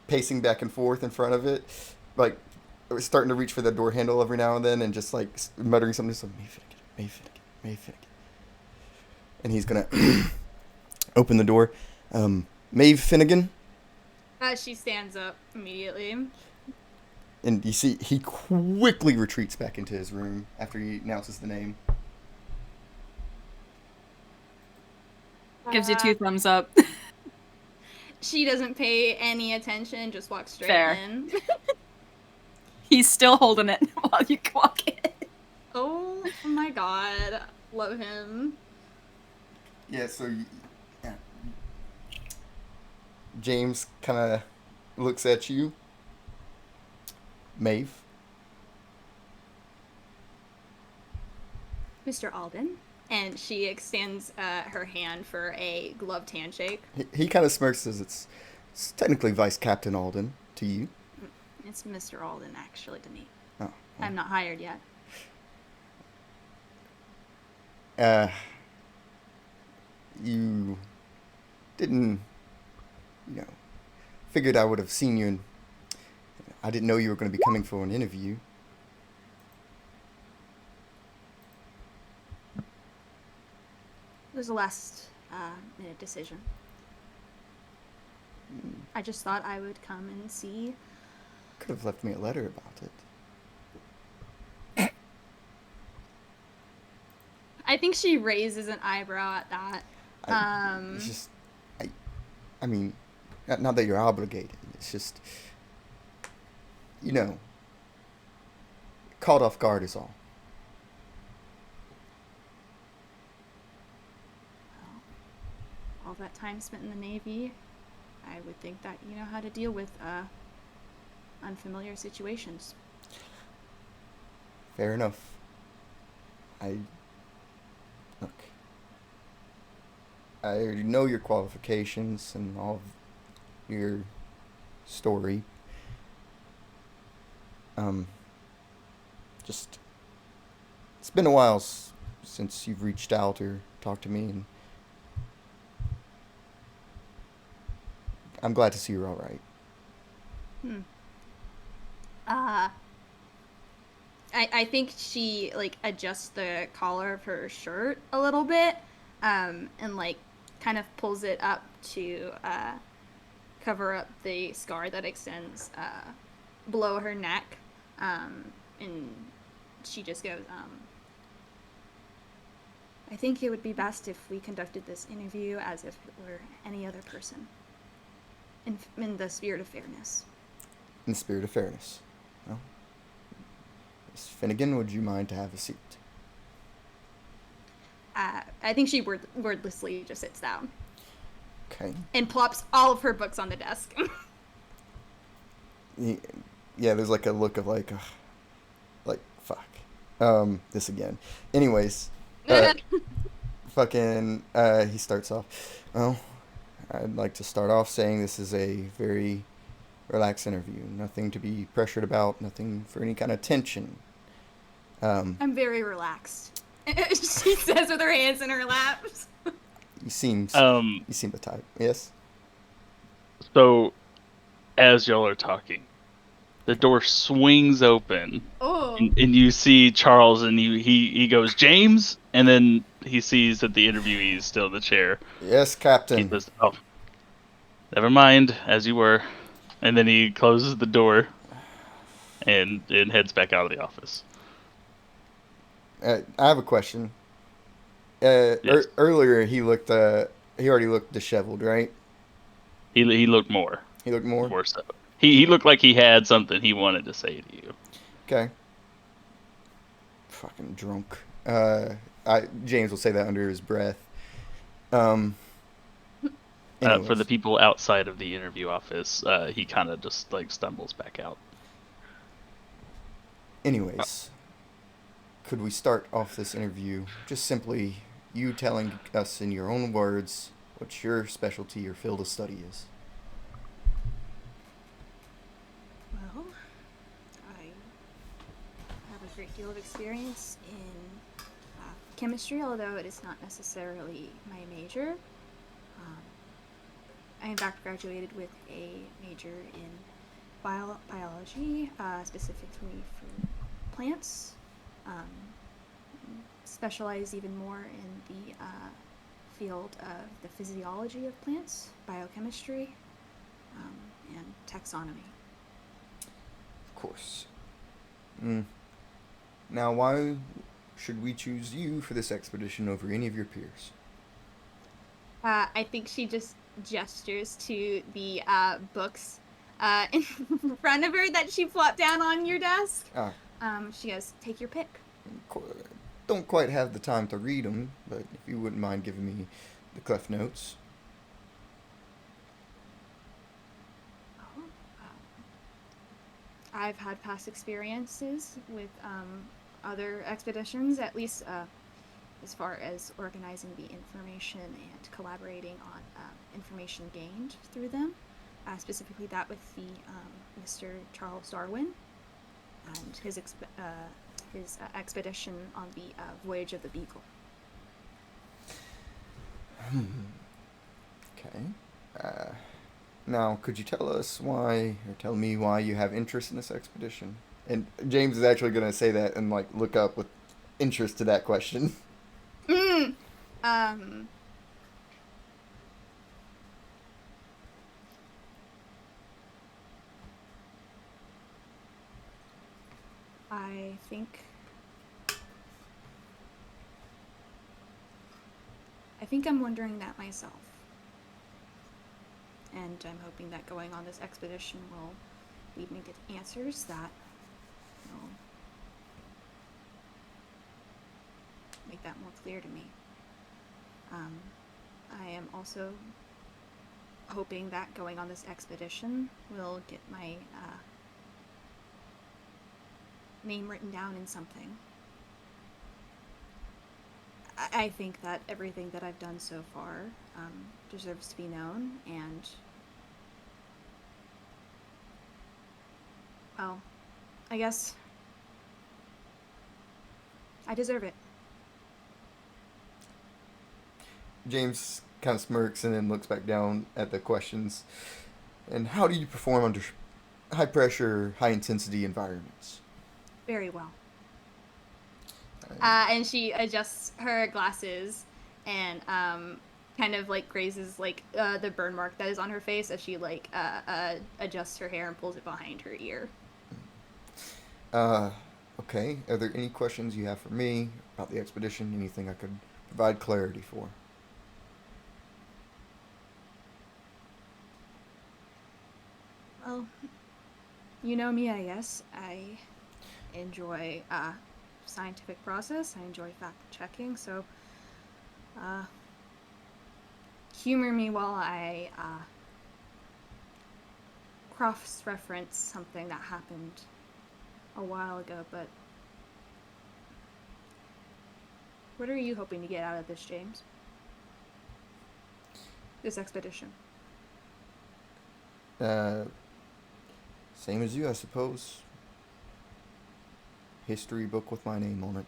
pacing back and forth in front of it, like starting to reach for the door handle every now and then, and just like muttering something, just like May Finnegan, May Finnegan, May Finnegan, and he's gonna open the door. Maeve Finnegan, She stands up immediately. and you see he quickly retreats back into his room after he announces the name. Gives you 2 thumbs up. She doesn't pay any attention, just walks straight Fair. in. He's still holding it while you walk in. Oh my god, love him. Yeah, so James kind of looks at you. Maeve. Mr. Alden. And she extends her hand for a gloved handshake. He kind of smirks, says it's technically Vice Captain Alden to you. It's Mr. Alden, actually, to me. Oh, I'm not hired yet. You didn't, figured I would have seen you, and I didn't know you were going to be coming for an interview. was a last minute decision. I just thought I would come and see. Could have left me a letter about it. I think she raises an eyebrow at that. It's just, I mean, not that you're obligated. It's just, caught off guard is all. All that time spent in the Navy, I would think that you know how to deal with unfamiliar situations. Fair enough. Look, I already know your qualifications and all of your story. Just, it's been a while since you've reached out or talked to me, and I'm glad to see you're all right. I think she like adjusts the collar of her shirt a little bit, and like kind of pulls it up to cover up the scar that extends below her neck, and she just goes, I think it would be best if we conducted this interview as if it were any other person, in the spirit of fairness. In the spirit of fairness. Well, Miss Finnegan, would you mind to have a seat? I think she wordlessly just sits down. Okay. And plops all of her books on the desk. Yeah, there's like a look of like fuck. This again. Anyways, he starts off. Well, I'd like to start off saying this is a very relaxed interview. Nothing to be pressured about. Nothing for any kind of tension. I'm very relaxed. She says with her hands in her laps. You seem the type. Yes. So, as y'all are talking, the door swings open, and you see Charles, and he goes, James, and then he sees that the interviewee is still in the chair. Yes, Captain. He says, oh, never mind, as you were. And then he closes the door and heads back out of the office. I have a question. Yes. Earlier he already looked disheveled, right? He looked more. He looked more? More so. He looked like he had something he wanted to say to you. Okay. Fucking drunk. James will say that under his breath. For the people outside of the interview office, he kind of just like stumbles back out. Anyways, could we start off this interview just simply you telling us in your own words what your specialty or field of study is? Well, I have a great deal of experience in chemistry, although it is not necessarily my major. I in fact graduated with a major in biology, specifically for plants. Specialize even more in the field of the physiology of plants, biochemistry, and taxonomy. Of course. Now, why should we choose you for this expedition over any of your peers? I think she just gestures to the books in front of her that she plopped down on your desk. She goes, take your pick. Don't quite have the time to read them, but if you wouldn't mind giving me the Cliff Notes. I've had past experiences with other expeditions, at least as far as organizing the information and collaborating on information gained through them, specifically that with the Mr. Charles Darwin and his expedition on the Voyage of the Beagle. Okay. Now, could you tell me why you have interest in this expedition? And James is actually going to say that and, look up with interest to that question. I think I'm wondering that myself. And I'm hoping that going on this expedition will lead me to answers that will make that more clear to me. I am also hoping that going on this expedition will get my name written down in something. I think that everything that I've done so far deserves to be known, and well, I guess I deserve it. James kind of smirks and then looks back down at the questions. And how do you perform under high pressure, high intensity environments? Very well. And she adjusts her glasses and kind of like grazes like the burn mark that is on her face as she like adjusts her hair and pulls it behind her ear. Okay. Are there any questions you have for me about the expedition? Anything I could provide clarity for? Well, you know me, I guess. I enjoy scientific process. I enjoy fact checking. So, humor me while I cross-reference something that happened a while ago. But what are you hoping to get out of this, James? This expedition? Same as you, I suppose. History book with my name on it.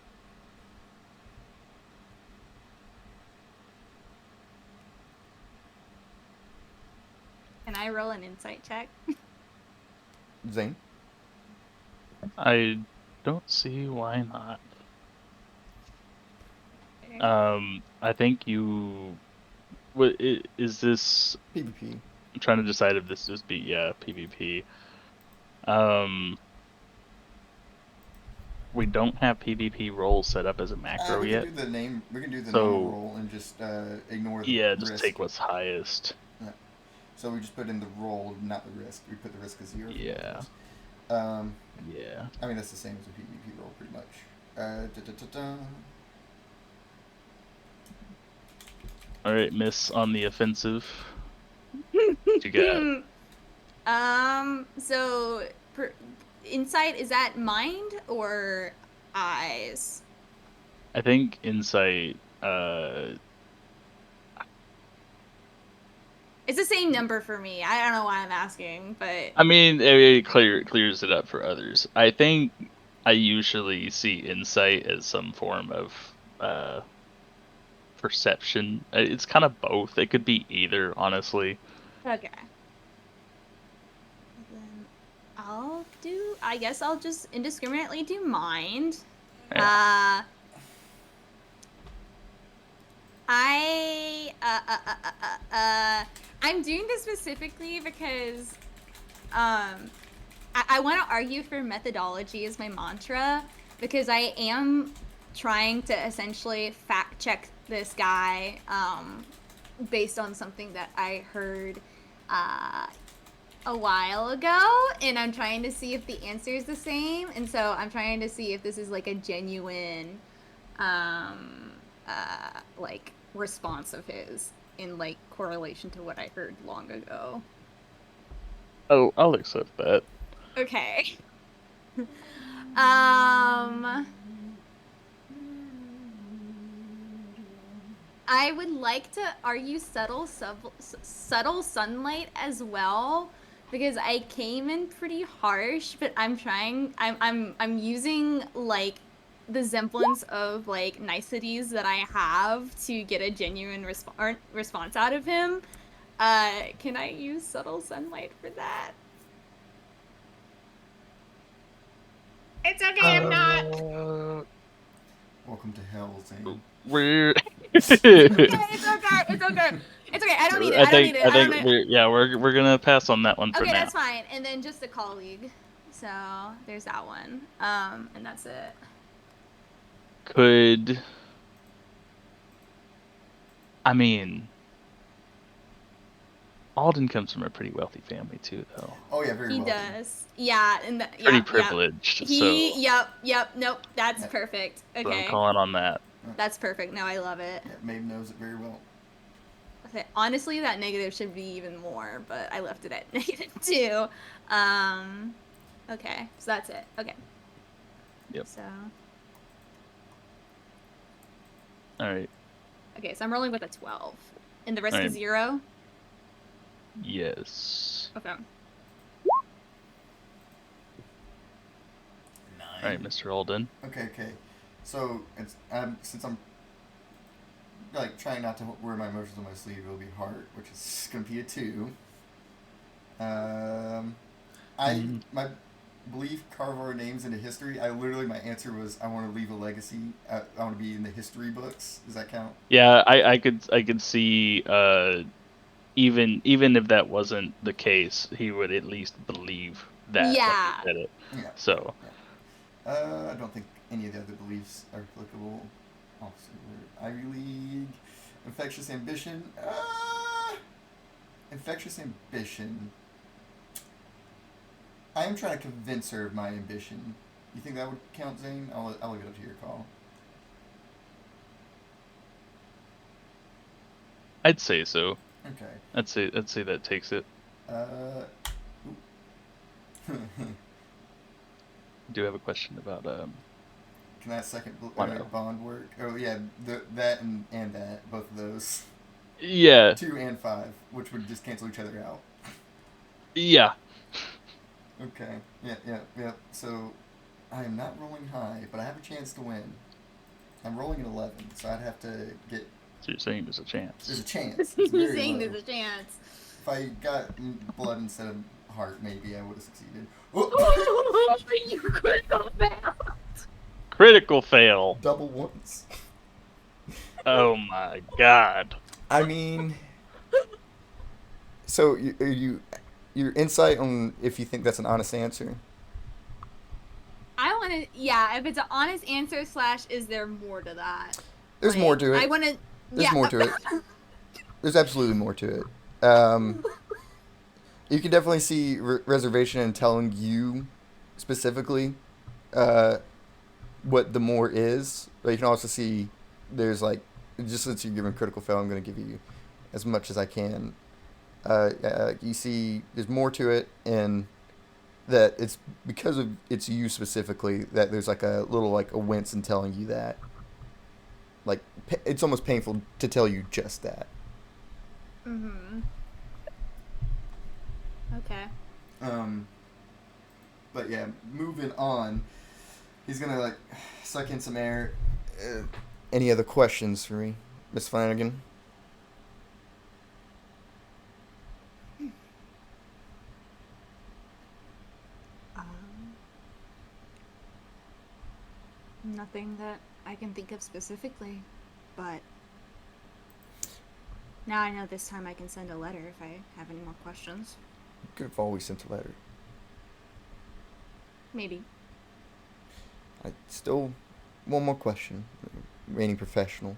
Can I roll an insight check? Zane? I don't see why not. Okay. I think you. What is this? PvP. I'm trying to decide if this is PvP. We don't have PvP roles set up as a macro we yet. can do the name. We can do the So- normal roll and just ignore the Yeah, risk. just take what's highest. So we just put in the roll, not the risk. We put the risk as 0. Yeah. Um, Yeah. I mean that's the same as a PvP roll, pretty much. All right, miss on the offensive. What you got? So insight, is that mind or eyes? I think insight. It's the same number for me. I don't know why I'm asking, but I mean, it clears it up for others. I think I usually see insight as some form of perception. It's kind of both. It could be either, honestly. okay. Then I guess I'll just indiscriminately do mind. Yeah. I'm doing this specifically because I want to argue for methodology as my mantra, because I am trying to essentially fact check this guy based on something that I heard a while ago, and I'm trying to see if the answer is the same, and so I'm trying to see if this is like a genuine like response of his in like correlation to what I heard long ago. Oh, I'll accept that. Okay. I would like to argue subtle sunlight as well, because I came in pretty harsh, but I'm using like the semblance of like niceties that I have to get a genuine response out of him. Can I use subtle sunlight for that? It's okay, I'm not. Welcome to hell, Zane. We're. It's okay. I don't need it. I think we're gonna pass on that one for Okay, now. that's fine. And then just a colleague. So there's that one. And that's it. Could I mean Alden comes from a pretty wealthy family too, though. Oh yeah, very He wealthy. does. Yeah, and Pretty yep. privileged. Yep. Nope, that's Yeah. perfect. So I'm Okay. calling on that. That's perfect. Now I love it. Yeah, Maeve knows it very well. Okay, honestly, that negative should be even more, but I left it at -2. Okay, so that's it. Okay. Yep. So, All right. okay, so I'm rolling with a 12. And the risk Alright. is 0? Yes. Okay. Nine. All right, Mr. Alden. Okay. So it's since I'm like trying not to wear my emotions on my sleeve, it'll be heart, which is gonna be a 2. My belief carve our names into history. My answer was I want to leave a legacy. I want to be in the history books. Does that count? Yeah, I could see even if that wasn't the case, he would at least believe that when he Yeah. said it. Yeah. So I don't think any of the other beliefs are applicable. Officer Word, Ivy League, infectious ambition. Infectious ambition. I am trying to convince her of my ambition. You think that would count, Zane? I'll leave it up to your call. I'd say so. Okay. I'd say that takes it. I do have a question about Can that second I know. bond work? Oh yeah, that and that, both of those. Yeah. 2 and 5, which would just cancel each other out. Yeah. Okay. Yeah. So, I am not rolling high, but I have a chance to win. I'm rolling at 11, so I'd have to get. So you're saying there's a chance. There's a chance. You're It's very saying low. there's a chance. If I got blood instead of heart, maybe I would have succeeded. Oh! You critical fail. Critical fail. Double ones. Oh my god. I mean, so your insight on if you think that's an honest answer? I want to, yeah, if it's an honest answer / is there more to that? There's Like, more to it. I want to, There's more to it. There's absolutely more to it. You can definitely see reservation in telling you specifically what the more is, but you can also see there's like, just since you're giving critical fail, I'm going to give you as much as I can. You see there's more to it, and that it's because of it's you specifically that there's like a little like a wince in telling you that. Like, it's almost painful to tell you just that. Mm-hmm. Okay. But yeah, moving on. He's gonna like suck in some air. Any other questions for me, Miss Flanagan? Nothing that I can think of specifically, but now I know this time I can send a letter if I have any more questions. You could have always sent a letter. Maybe. I still one more question. Remaining professional.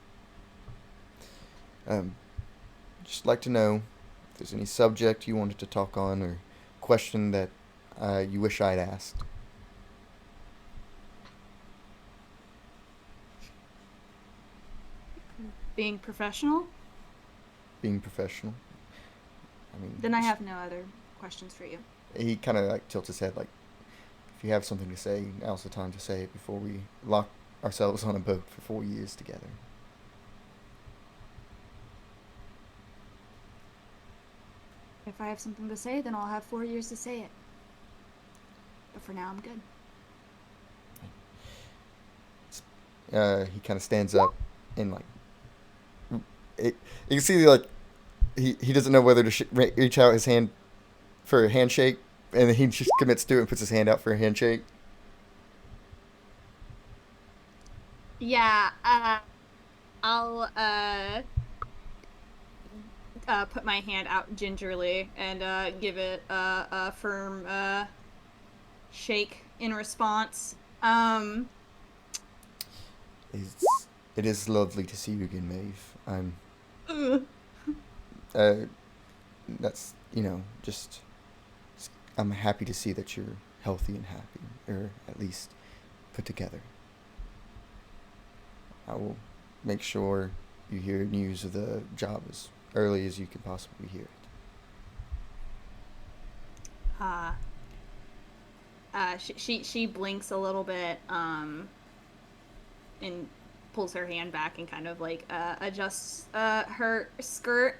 Just like to know if there's any subject you wanted to talk on or question that you wish I'd asked. Being professional? Being professional. I mean. Then I have no other questions for you. He kind of like tilts his head, like, if you have something to say, now's the time to say it before we lock ourselves on a boat for 4 years together. If I have something to say, then I'll have 4 years to say it. But for now, I'm good. He kind of stands up and like, you can see like he doesn't know whether to reach out his hand for a handshake, and then he just commits to it and puts his hand out for a handshake. Yeah, I'll put my hand out gingerly and give it a firm shake in response. It is lovely to see you again, Maeve. Ugh. That's, just, I'm happy to see that you're healthy and happy, or at least put together. I will make sure you hear news of the job as early as you can possibly hear it. She blinks a little bit, and pulls her hand back and kind of like adjusts her skirt.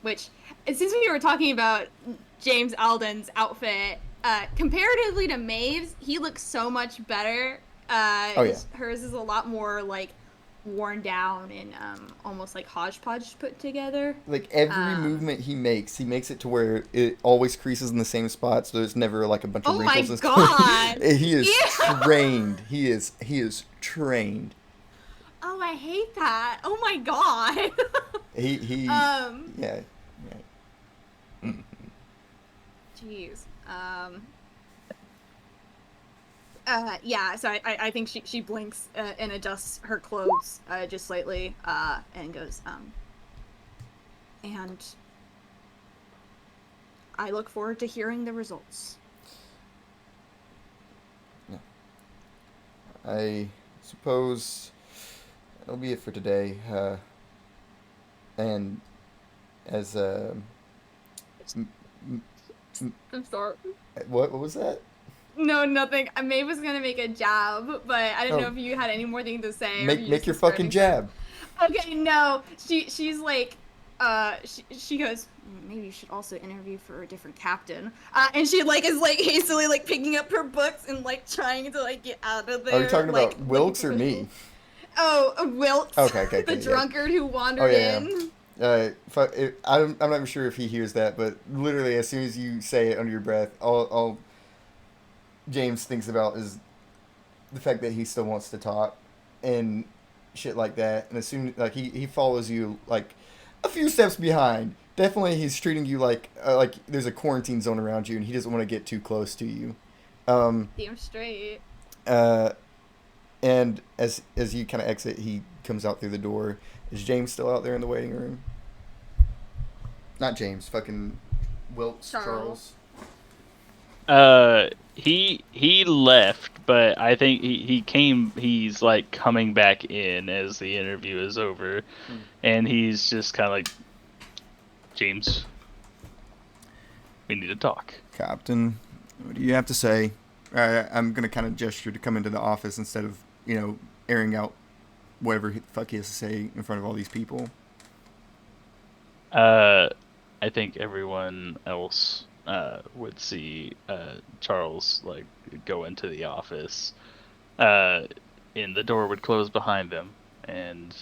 Which, since we were talking about James Alden's outfit, comparatively to Maeve's, he looks so much better. Oh, yeah. Hers is a lot more like worn down and almost like hodgepodge put together. Like every movement he makes it to where it always creases in the same spot, so there's never like a bunch of wrinkles. Oh my god! He is trained. He is trained. Oh, I hate that. Oh my god. Yeah. Jeez. Yeah, so I think she blinks and adjusts her clothes just slightly and goes, and I look forward to hearing the results. Yeah. I suppose that'll be it for today. And as I'm sorry. what was that? No, nothing. Maeve was gonna make a jab, but I didn't know Oh. if you had any more thing to say. Make your fucking jab. Okay, no. She's like, she goes, maybe you should also interview for a different captain. And she like is like hastily like picking up her books and like trying to like get out of there. Are you talking like, about Wilkes or me? Oh, Wilkes. Okay, The yeah. drunkard who wandered in. I'm not even sure if he hears that, but literally as soon as you say it under your breath, all James thinks about is the fact that he still wants to talk and shit like that. And as soon like he follows you like a few steps behind. Definitely, he's treating you like there's a quarantine zone around you, and he doesn't want to get too close to you. Damn straight. And as you kind of exit, he comes out through the door. Is James still out there in the waiting room? Not James, fucking Wilkes Charles. He left, but I think he's like coming back in as the interview is over, and he's just kind of like, James, we need to talk. Captain, what do you have to say? I'm gonna kind of gesture to come into the office instead of airing out whatever the fuck he has to say in front of all these people. I think everyone else would see Charles like go into the office, and the door would close behind them, and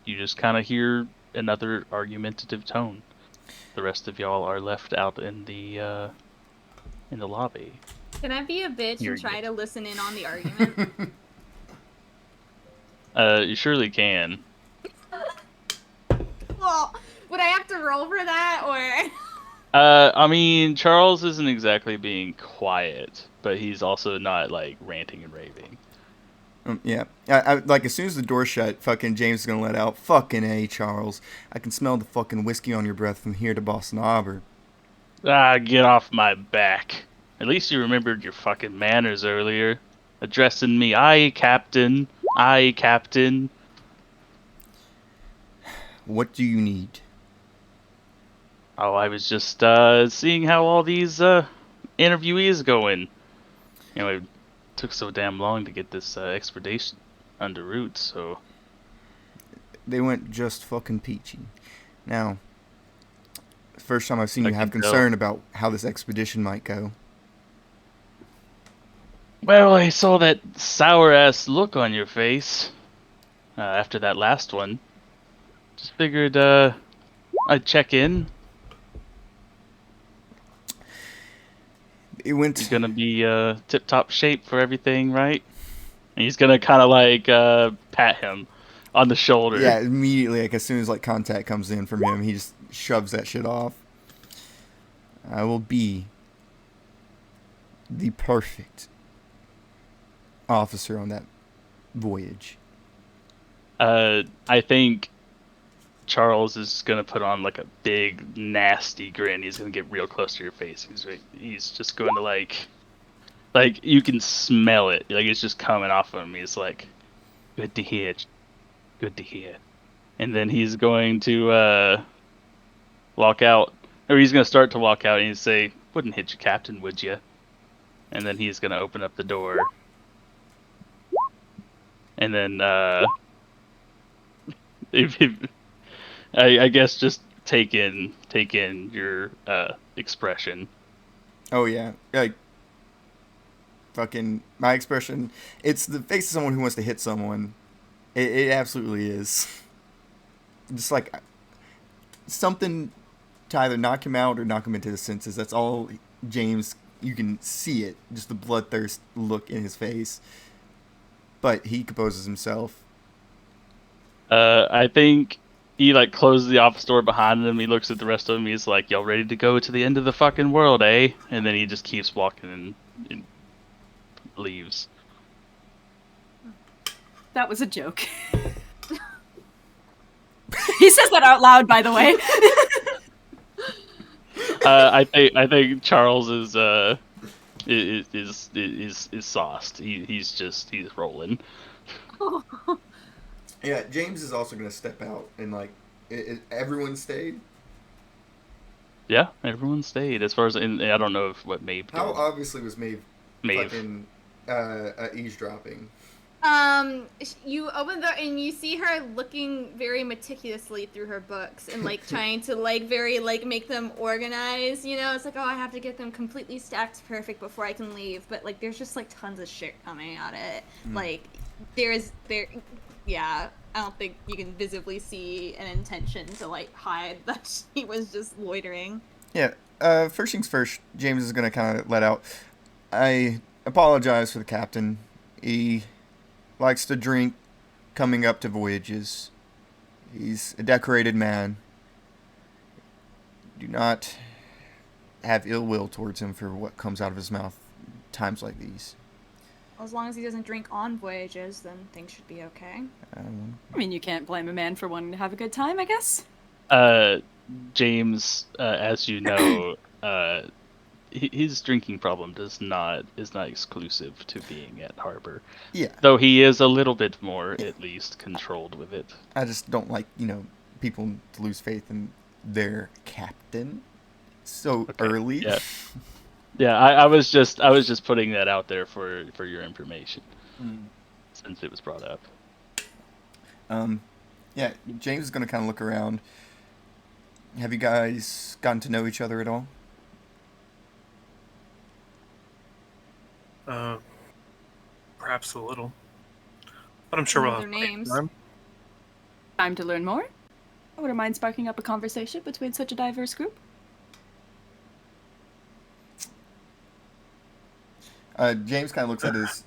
you just kind of hear another argumentative tone. The rest of y'all are left out in the lobby. Can I be a bitch You're and try to listen in on the argument? You surely can. Well, would I have to roll for that, or? I mean, Charles isn't exactly being quiet, but he's also not like ranting and raving. Yeah, I like as soon as the door shut, fucking James is gonna let out, fucking A, Charles. I can smell the fucking whiskey on your breath from here to Boston Harbor. Ah, get off my back. At least you remembered your fucking manners earlier. Addressing me, aye, Captain. Aye, Captain. What do you need? Oh, I was just seeing how all these interviewees going. It took so damn long to get this expedition under route, so... They went just fucking peachy. Now, first time I've seen I you have can tell. concern about how this expedition might go. Well, I saw that sour-ass look on your face after that last one. Just figured I'd check in. It went... You're gonna be tip-top shape for everything, right? And he's gonna kind of like pat him on the shoulder. Yeah, immediately, like as soon as like contact comes in from him, he just shoves that shit off. I will be the perfect officer on that voyage. I think Charles is gonna put on like a big nasty grin. He's gonna get real close to your face. He's just going to like you can smell it. Like it's just coming off of him. He's like, good to hear, good to hear. And then he's going to walk out, or he's gonna start to walk out, and he'd say, "Wouldn't hit you, Captain, would you?" And then he's gonna open up the door, and then if I guess just take in your expression. Oh yeah, like fucking my expression. It's the face of someone who wants to hit someone. It absolutely is. Just like something to either knock him out or knock him into his senses. That's all James. You can see it, just the bloodthirst look in his face. But he composes himself. I think he like closes the office door behind him. He looks at the rest of them. He's like, "Y'all ready to go to the end of the fucking world, eh?" And then he just keeps walking and leaves. That was a joke. He says that out loud, by the way. I think Charles is sauced. He's rolling. Yeah, James is also gonna step out and like everyone stayed. Yeah, everyone stayed. As far as I don't know what Maeve did. How obviously was Maeve Maeve. fucking eavesdropping? You open the and you see her looking very meticulously through her books and like trying to like very like make them organized. You know, it's like, oh, I have to get them completely stacked perfect before I can leave. But like, there's just like tons of shit coming at it. Like, yeah. I don't think you can visibly see an intention to like hide that she was just loitering. Yeah. First things first, James is gonna kind of let out. I apologize for the captain. He likes to drink coming up to voyages. He's a decorated man. Do not have ill will towards him for what comes out of his mouth times like these. As long as he doesn't drink on voyages, then things should be okay. I mean, you can't blame a man for wanting to have a good time, I guess. James, as you know, his drinking problem is not exclusive to being at Harbor. Yeah. Though he is a little bit more, at least, controlled with it. I just don't like, people to lose faith in their captain so early. Yeah. Yeah, I was just putting that out there for your information, since it was brought up. Yeah, James is gonna kind of look around. Have you guys gotten to know each other at all? Perhaps a little, but I'm sure we'll Know have their names. time. Time to learn more? I wouldn't mind sparking up a conversation between such a diverse group. James kind of looks at his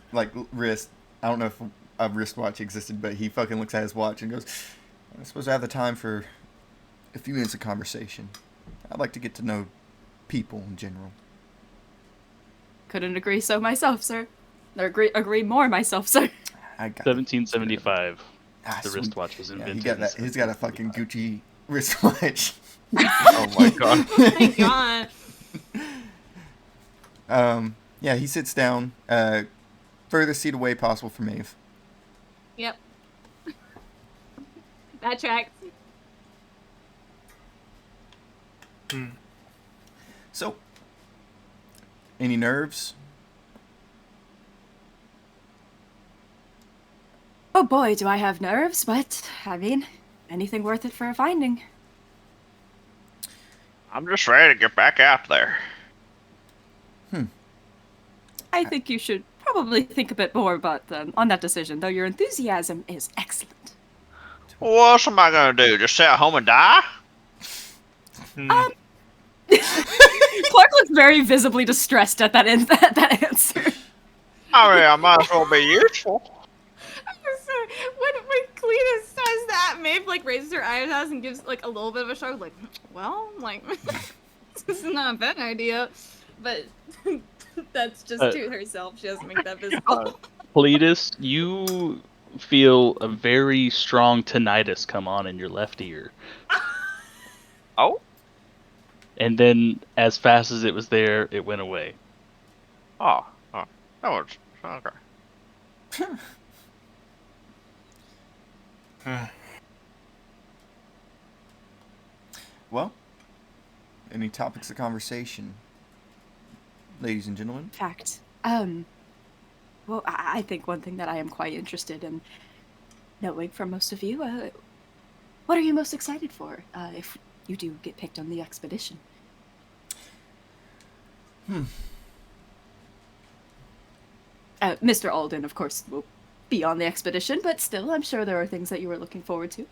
wrist. I don't know if a wristwatch existed, but he fucking looks at his watch and goes, "I suppose I have the time for a few minutes of conversation. I'd like to get to know people in general." Couldn't agree so myself, sir. Or agree more myself, sir. I got 1775. Ah, The sweet. wristwatch was invented. He got in that. He's got a fucking Gucci wristwatch. Oh my god. Oh my god. Yeah, he sits down, furthest seat away possible from Maeve. Yep. That tracks. So, any nerves? Oh boy, do I have nerves, but, I mean, anything worth it for a finding. I'm just ready to get back out there. I think you should probably think a bit more about on that decision, though your enthusiasm is excellent. What am I gonna do? Just stay at home and die? Clark looks very visibly distressed at that answer. I mean, I might as well be useful. So when Cletus says that, Maeve like raises her eyebrows and gives like a little bit of a shrug, like, well, like this is not a bad idea, but That's just Uh, to herself. She doesn't make that visible. Cletus, you feel a very strong tinnitus come on in your left ear. Oh, And then, as fast as it was there, it went away. oh, that was okay. Well, any topics of conversation, ladies and gentlemen? In fact, well, I think one thing that I am quite interested in knowing from most of you, what are you most excited for if you do get picked on the expedition? Mr. Alden, of course, will be on the expedition, but still, I'm sure there are things that you are looking forward to.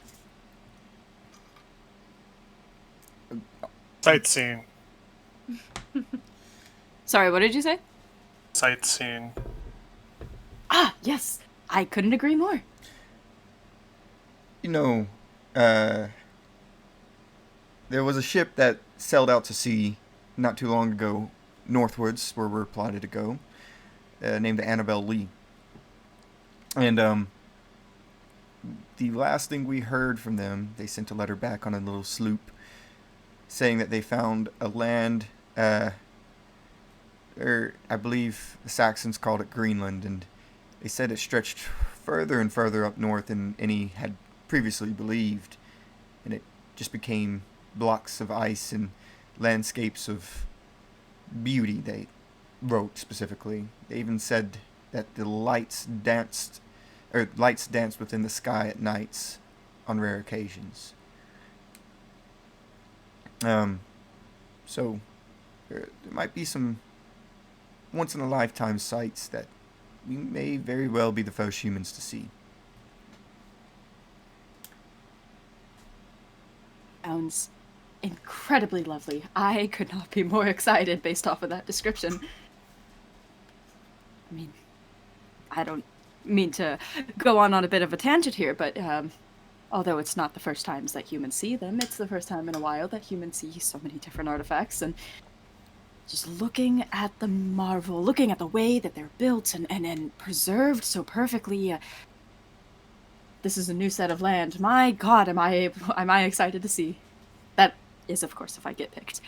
Sightseeing. Sorry, what did you say? Sightseeing. Ah, yes, I couldn't agree more. You know, there was a ship that sailed out to sea not too long ago, northwards, where we're plotted to go, named the Annabelle Lee. And, the last thing we heard from them, they sent a letter back on a little sloop saying that they found a land, I believe the Saxons called it Greenland, and they said it stretched further and further up north than any had previously believed, and it just became blocks of ice and landscapes of beauty, they wrote specifically. They even said that the lights danced within the sky at nights on rare occasions. So there might be some once-in-a-lifetime sights that we may very well be the first humans to see. Sounds incredibly lovely. I could not be more excited based off of that description. I mean, I don't mean to go on a bit of a tangent here, but although it's not the first times that humans see them, it's the first time in a while that humans see so many different artifacts, and just looking at the marvel, looking at the way that they're built and preserved so perfectly. This is a new set of land. My God, am I excited to see. That is, of course, if I get picked.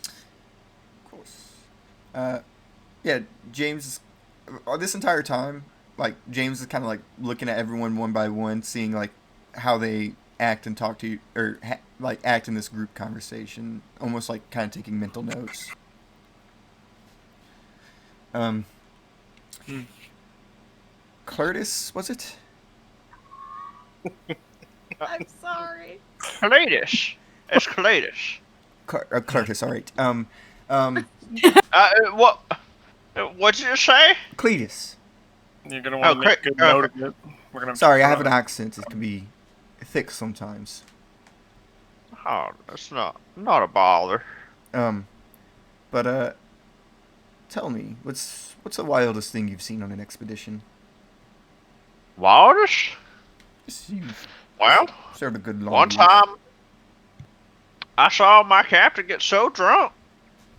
Of course. Yeah, James, this entire time, like, James is kind of, like, looking at everyone one by one, seeing, like, how they act and talk to you, or, act in this group conversation, almost, like, kind of taking mental notes. Cletus, was it? I'm sorry. Cletus. It's Cletus. Cletus, alright. What? What'd you say? Cletus. You're gonna want to make a good note of it. We're gonna. Sorry, I have an accent. It can be thick sometimes. Oh, that's not a bother. But tell me, what's the wildest thing you've seen on an expedition? Wildest? You've Well, served a good long one life. time I saw my captain get so drunk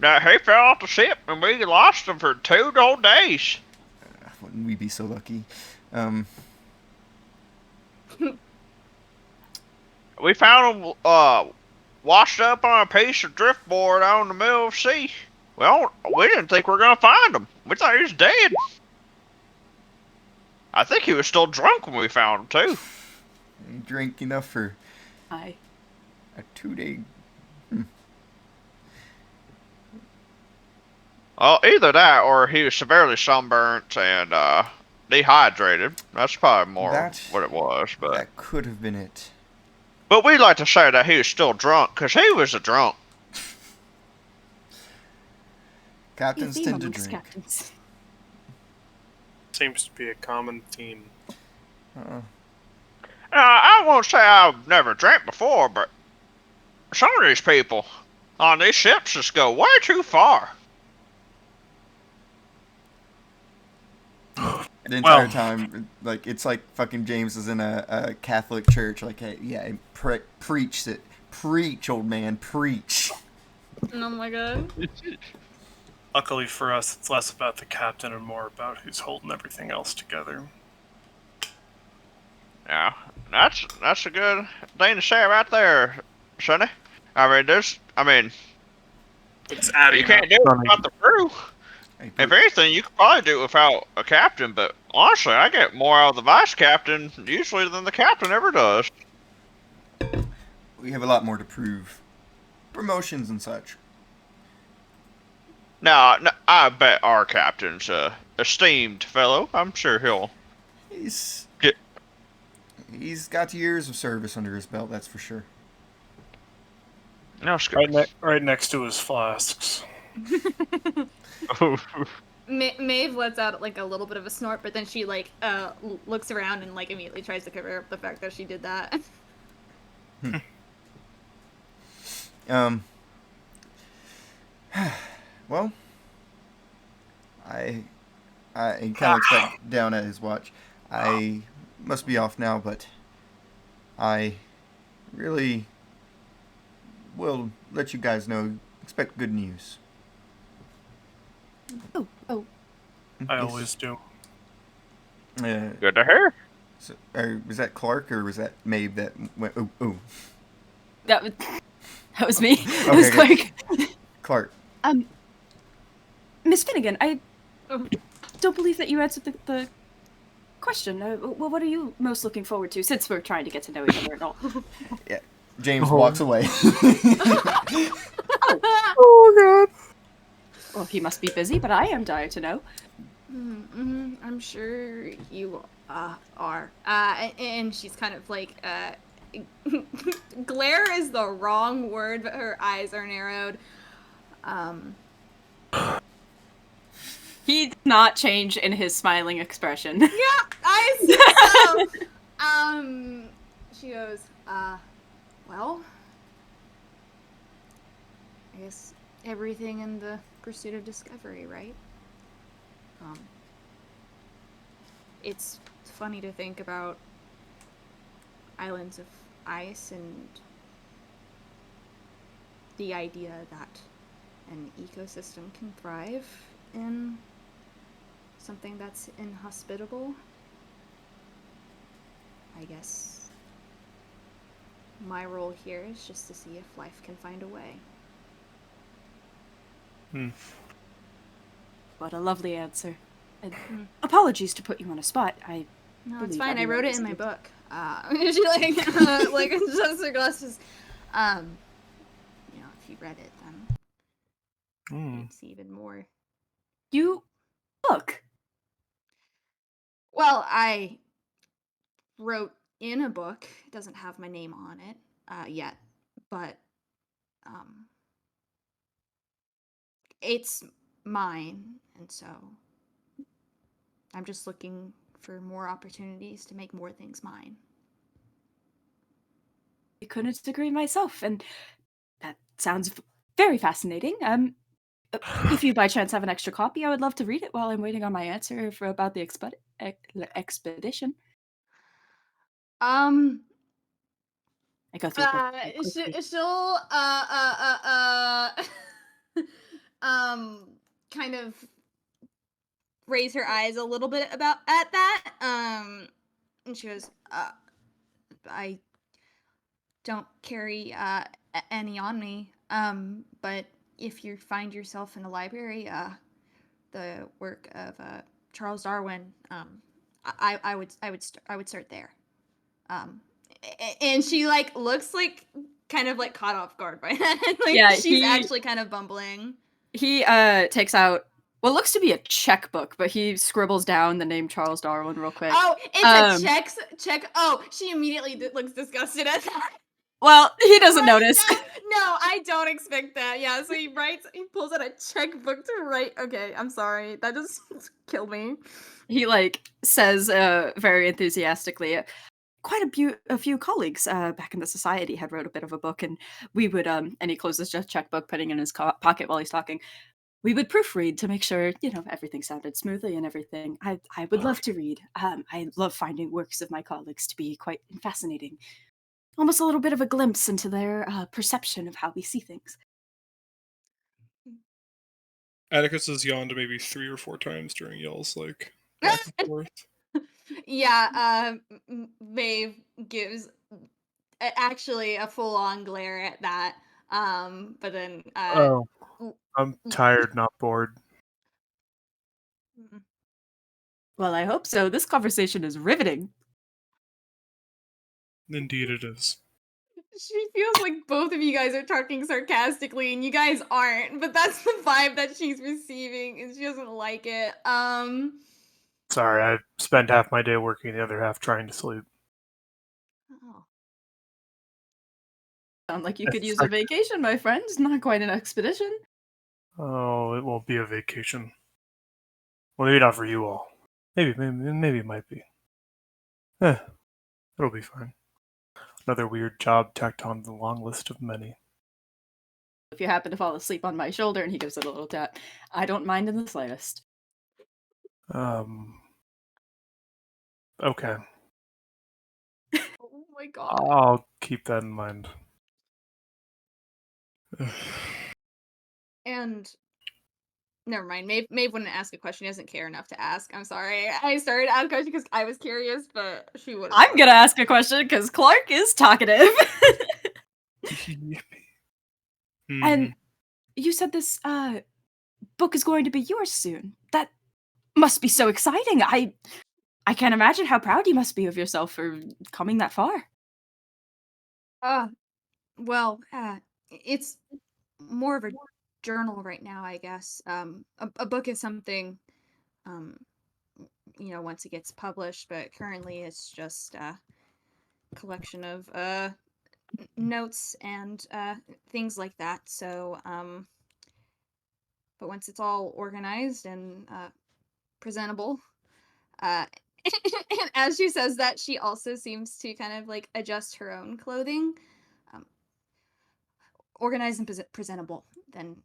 that he fell off the ship and we lost him for 2 whole days. Wouldn't we be so lucky? We found him washed up on a piece of driftboard out in the middle of the sea. Well, we didn't think we were gonna find him. We thought he was dead. I think he was still drunk when we found him too. You drink enough for Hi. a 2-day. Well, either that or he was severely sunburnt and dehydrated. That's probably more what it was. But That could have been it. But we like to say that he was still drunk, because he was a drunk. Captains Theme tend to amongst drink. captains. Seems to be a common theme. I won't say I've never drank before, but some of these people on these ships just go way too far. The entire time, like, it's like fucking James is in a Catholic church. Like, hey, yeah, preach it. Preach, old man, preach. Oh my God. Luckily for us, it's less about the captain and more about who's holding everything else together. Yeah, that's a good thing to say right there, Sonny. I mean, It's adding you can't up. do it without the crew. Hey, If anything, you could probably do it without a captain, but honestly, I get more out of the vice captain usually than the captain ever does. we have a lot more to prove. Promotions and such. Now, I bet our captain's a esteemed fellow. I'm sure he'll He's get. he's got years of service under his belt, that's for sure. No, Right next to his flasks. Maeve lets out like a little bit of a snort, but then she like looks around and like immediately tries to cover up the fact that she did that. Well, he kind of looks back down at his watch. I must be off now, but I really will let you guys know. Expect good news. Oh, I Yes. always do. Good to hear. So, was that Clark or was that Maeve that went? Oh, that was me. It Okay, was good. Clark. Clark. Miss Finnegan, I Oh. don't believe that you answered the question. Well, what are you most looking forward to, since we're trying to get to know each other and all? James walks away. Oh god. Well, he must be busy, but I am dire to know. I'm sure you are. And she's kind of like glare is the wrong word, but her eyes are narrowed. He did not change in his smiling expression. Yeah, I see so. She goes, well, I guess everything in the pursuit of discovery, right? It's funny to think about islands of ice and the idea that an ecosystem can thrive in something that's inhospitable. I guess my role here is just to see if life can find a way. What a lovely answer. And Hmm. apologies to put you on a spot. I No, it's believe fine. I everyone wrote it is in my good. book. She like adjusts her glasses. If you read it, then you'd see even more. You look. Well, I wrote in a book. It doesn't have my name on it yet, but it's mine, and so I'm just looking for more opportunities to make more things mine. I couldn't agree myself, and that sounds very fascinating. If you by chance have an extra copy, I would love to read it while I'm waiting on my answer about the expedition. Um, I go through the book very quickly. she'll kind of raise her eyes a little bit about at that. And she goes, I don't carry any on me. But if you find yourself in a library, the work of Charles Darwin, I would start there. And she like looks like kind of like caught off guard by that. Like Yeah, she's actually kind of bumbling. He takes out what looks to be a checkbook, but he scribbles down the name Charles Darwin real quick. Oh, it's a check. Oh, she immediately looks disgusted at that. Well, he doesn't notice. No, I don't expect that. Yeah, so he pulls out a checkbook to write. Okay, I'm sorry. That just killed me. He says very enthusiastically, quite a few colleagues back in the society had wrote a bit of a book, and we would and he closes the checkbook, putting it in his pocket while he's talking. We would proofread to make sure everything sounded smoothly and everything. I would love to read. I love finding works of my colleagues to be quite fascinating, almost a little bit of a glimpse into their perception of how we see things. Atticus has yawned maybe 3 or 4 times during yells, like, back and forth. Yeah, Maeve gives actually a full-on glare at that. But then Oh, l- I'm l- tired, not bored. Well, I hope so. This conversation is riveting. Indeed it is. She feels like both of you guys are talking sarcastically and you guys aren't, but that's the vibe that she's receiving and she doesn't like it. Sorry, I spent half my day working, the other half trying to sleep. Oh. Sound like you It's could use a like- vacation, my friend. Not quite an expedition. Oh, it won't be a vacation. Well, maybe not for you all. Maybe it might be. It'll be fine. Another weird job tacked on the long list of many. If you happen to fall asleep on my shoulder and he gives it a little tap, I don't mind in the slightest. Okay. Oh my god. I'll keep that in mind. And never mind. Maeve wouldn't ask a question. She doesn't care enough to ask. I'm sorry. I started to ask a question because I was curious, but she wouldn't. I'm gonna ask a question because Clark is talkative. And you said this book is going to be yours soon. That must be so exciting. I can't imagine how proud you must be of yourself for coming that far. Well, it's more of a journal right now, I guess. A book is something, once it gets published, but currently it's just a collection of notes and things like that. So, but once it's all organized and presentable, and as she says that, she also seems to kind of like adjust her own clothing. Organized and presentable, then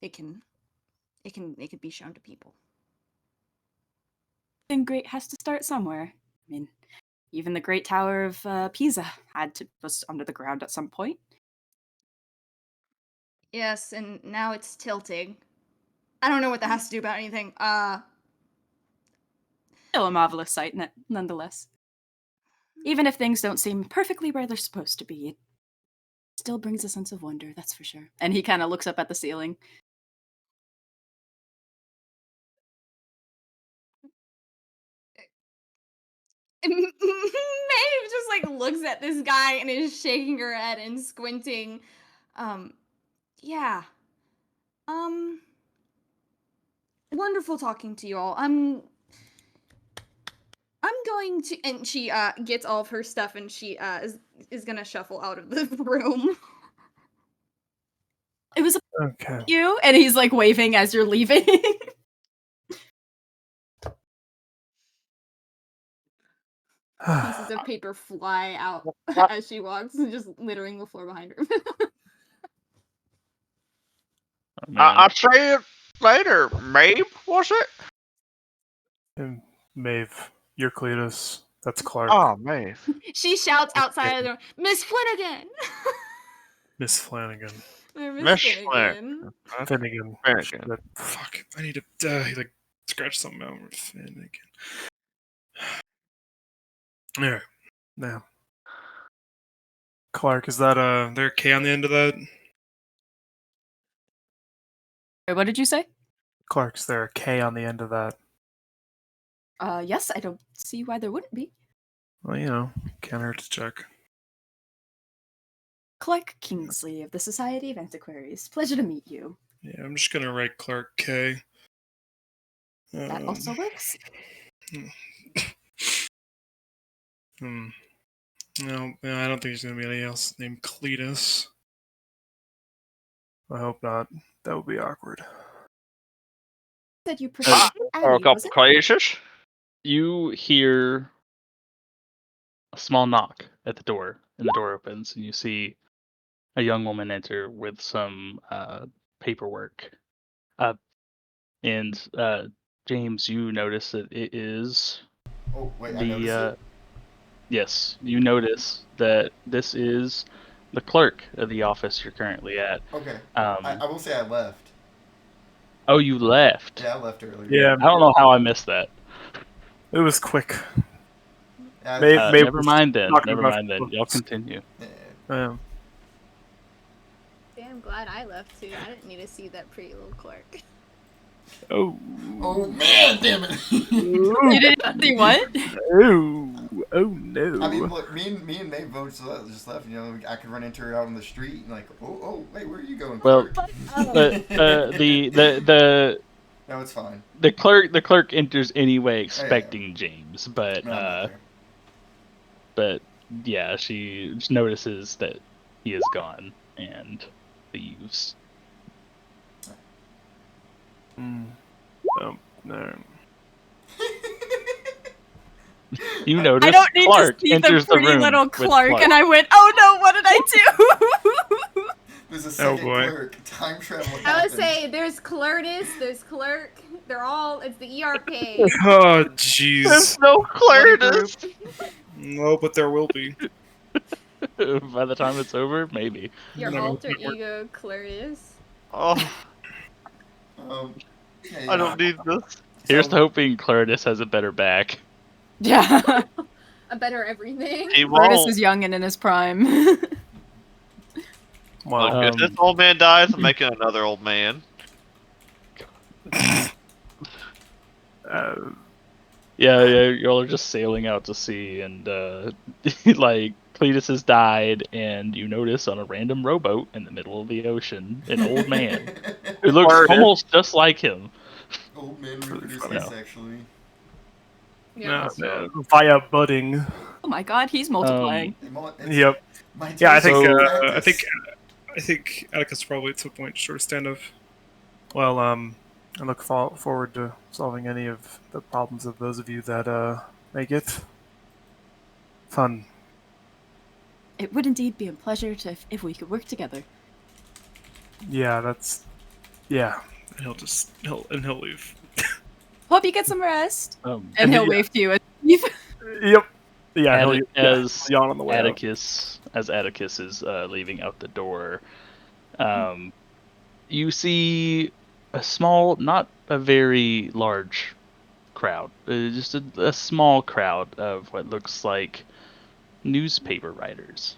it can be shown to people. Something great has to start somewhere. I mean, even the Great Tower of Pisa was under the ground at some point. Yes, and now it's tilting. I don't know what that has to do about anything. Still a marvelous sight, nonetheless. Even if things don't seem perfectly where they're supposed to be, it still brings a sense of wonder, that's for sure. And he kind of looks up at the ceiling. Maeve just like looks at this guy and is shaking her head and squinting. Yeah. Wonderful talking to you all. I'm going to, and she gets all of her stuff and she is gonna shuffle out of the room. It was Okay. you, and he's like waving as you're leaving. Pieces of paper fly out as she walks, just littering the floor behind her. Oh, man. I'll say it later. Maeve, was it? And Maeve, you're Cletus. That's Clark. Oh, Maeve. She shouts outside of the door, Miss Flanagan! Miss Flanagan. Or Miss Finnegan. Finnegan. Finnegan. Shit. Fuck, I need to, he like, scratch something out with Finnegan. Alright, now. Clark, is that, there a K on the end of that? What did you say? Clark, is there a K on the end of that? Yes, I don't see why there wouldn't be. Well, can't hurt to check. Clark Kingsley of the Society of Antiquaries. Pleasure to meet you. Yeah, I'm just gonna write Clark K. That also works. No, I don't think there's gonna be anything else named Cletus. I hope not. That would be awkward. Said you prefer Or a Abby, couple was it? places. You hear a small knock at the door, and the door opens, and you see a young woman enter with some paperwork. And James, you notice that it is Oh, wait, I noticed it? yes, you notice that this is the clerk of the office you're currently at. Okay. Um, I will say I left. Oh, you left. Yeah, I left earlier. Yeah, I don't know how I missed that. it was quick. Yeah, Maybe- maybe Never we're mind then. talking Never about mind then. Y'all continue. yeah. Damn glad I left too. I didn't need to see that pretty little clerk. Oh. Oh man, damn it! You didn't see what? Oh no. I mean, look, me and May both just left. You know, I could run into her out on the street and like, wait, where are you going? Well, Clerk? But the No, it's fine. the clerk enters anyway, expecting James, but No, I'm not there. but yeah, she notices that he is gone and leaves. Oh no. You notice I don't need Clark to see the enters the pretty room little with Clark, and I went, oh no, what did I do? There's a second boy. clerk. Time travel. I would happened. say there's Clurtis, there's Clerk. They're all. It's the ERP. Oh, jeez. No Clarence. No, but there will be. By the time it's over, maybe. Your No, alter no, we're- ego Clurtis. Oh, Yeah, I don't need this. Here's So- to hoping Claritis has a better back. Yeah. A better everything. He Curtis won't. was young and in his prime. Wow. Look, if this old man dies, I'm making another old man. Yeah, y'all are just sailing out to sea, and like Cletus has died, and you notice on a random rowboat in the middle of the ocean an old man who looks Claritis. almost just like him. Old man reproducing funny. sexually. Yeah. Via budding. Oh my god, he's multiplying. Yep. My Yeah, I taste think. is I practice. think Atticus probably at some point sort of stand up. Well, I look forward to solving any of the problems of those of you that make it fun. It would indeed be a pleasure to if we could work together. Yeah, that's. Yeah. He'll leave. Hope you get some rest. Um, And he'll yeah. wave to you and leave. Yep. Yeah, he'll, as yawn on the way out. Atticus is leaving out the door, you see a small, not a very large crowd, just a small crowd of what looks like newspaper writers,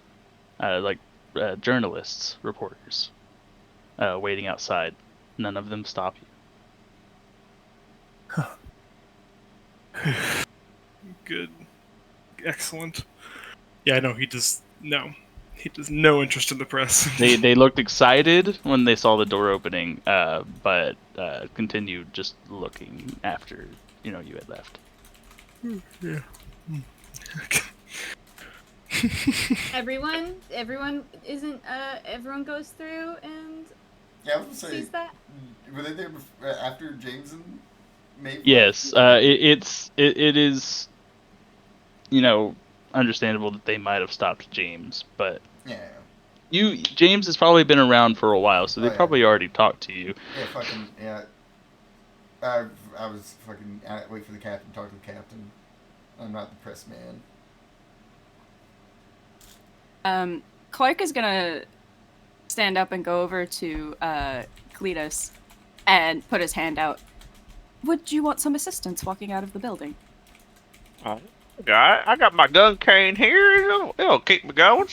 like journalists, reporters, waiting outside. None of them stop you. Good. Excellent. Yeah, no, he does no interest in the press. They looked excited when they saw the door opening, but continued just looking after you had left. Yeah. Everyone isn't. Everyone goes through and Yeah, I was gonna say, sees that. were they there after James and Maeve? Yes, it is, understandable that they might have stopped James, but Yeah. James has probably been around for a while, so they Oh, yeah. probably already talked to you. Yeah, fucking, yeah. I was fucking, wait for the captain, talk to the captain. I'm not the press man. Clark is gonna stand up and go over to Cletus and put his hand out. Would you want some assistance walking out of the building? I got my gun cane here. It'll keep me going.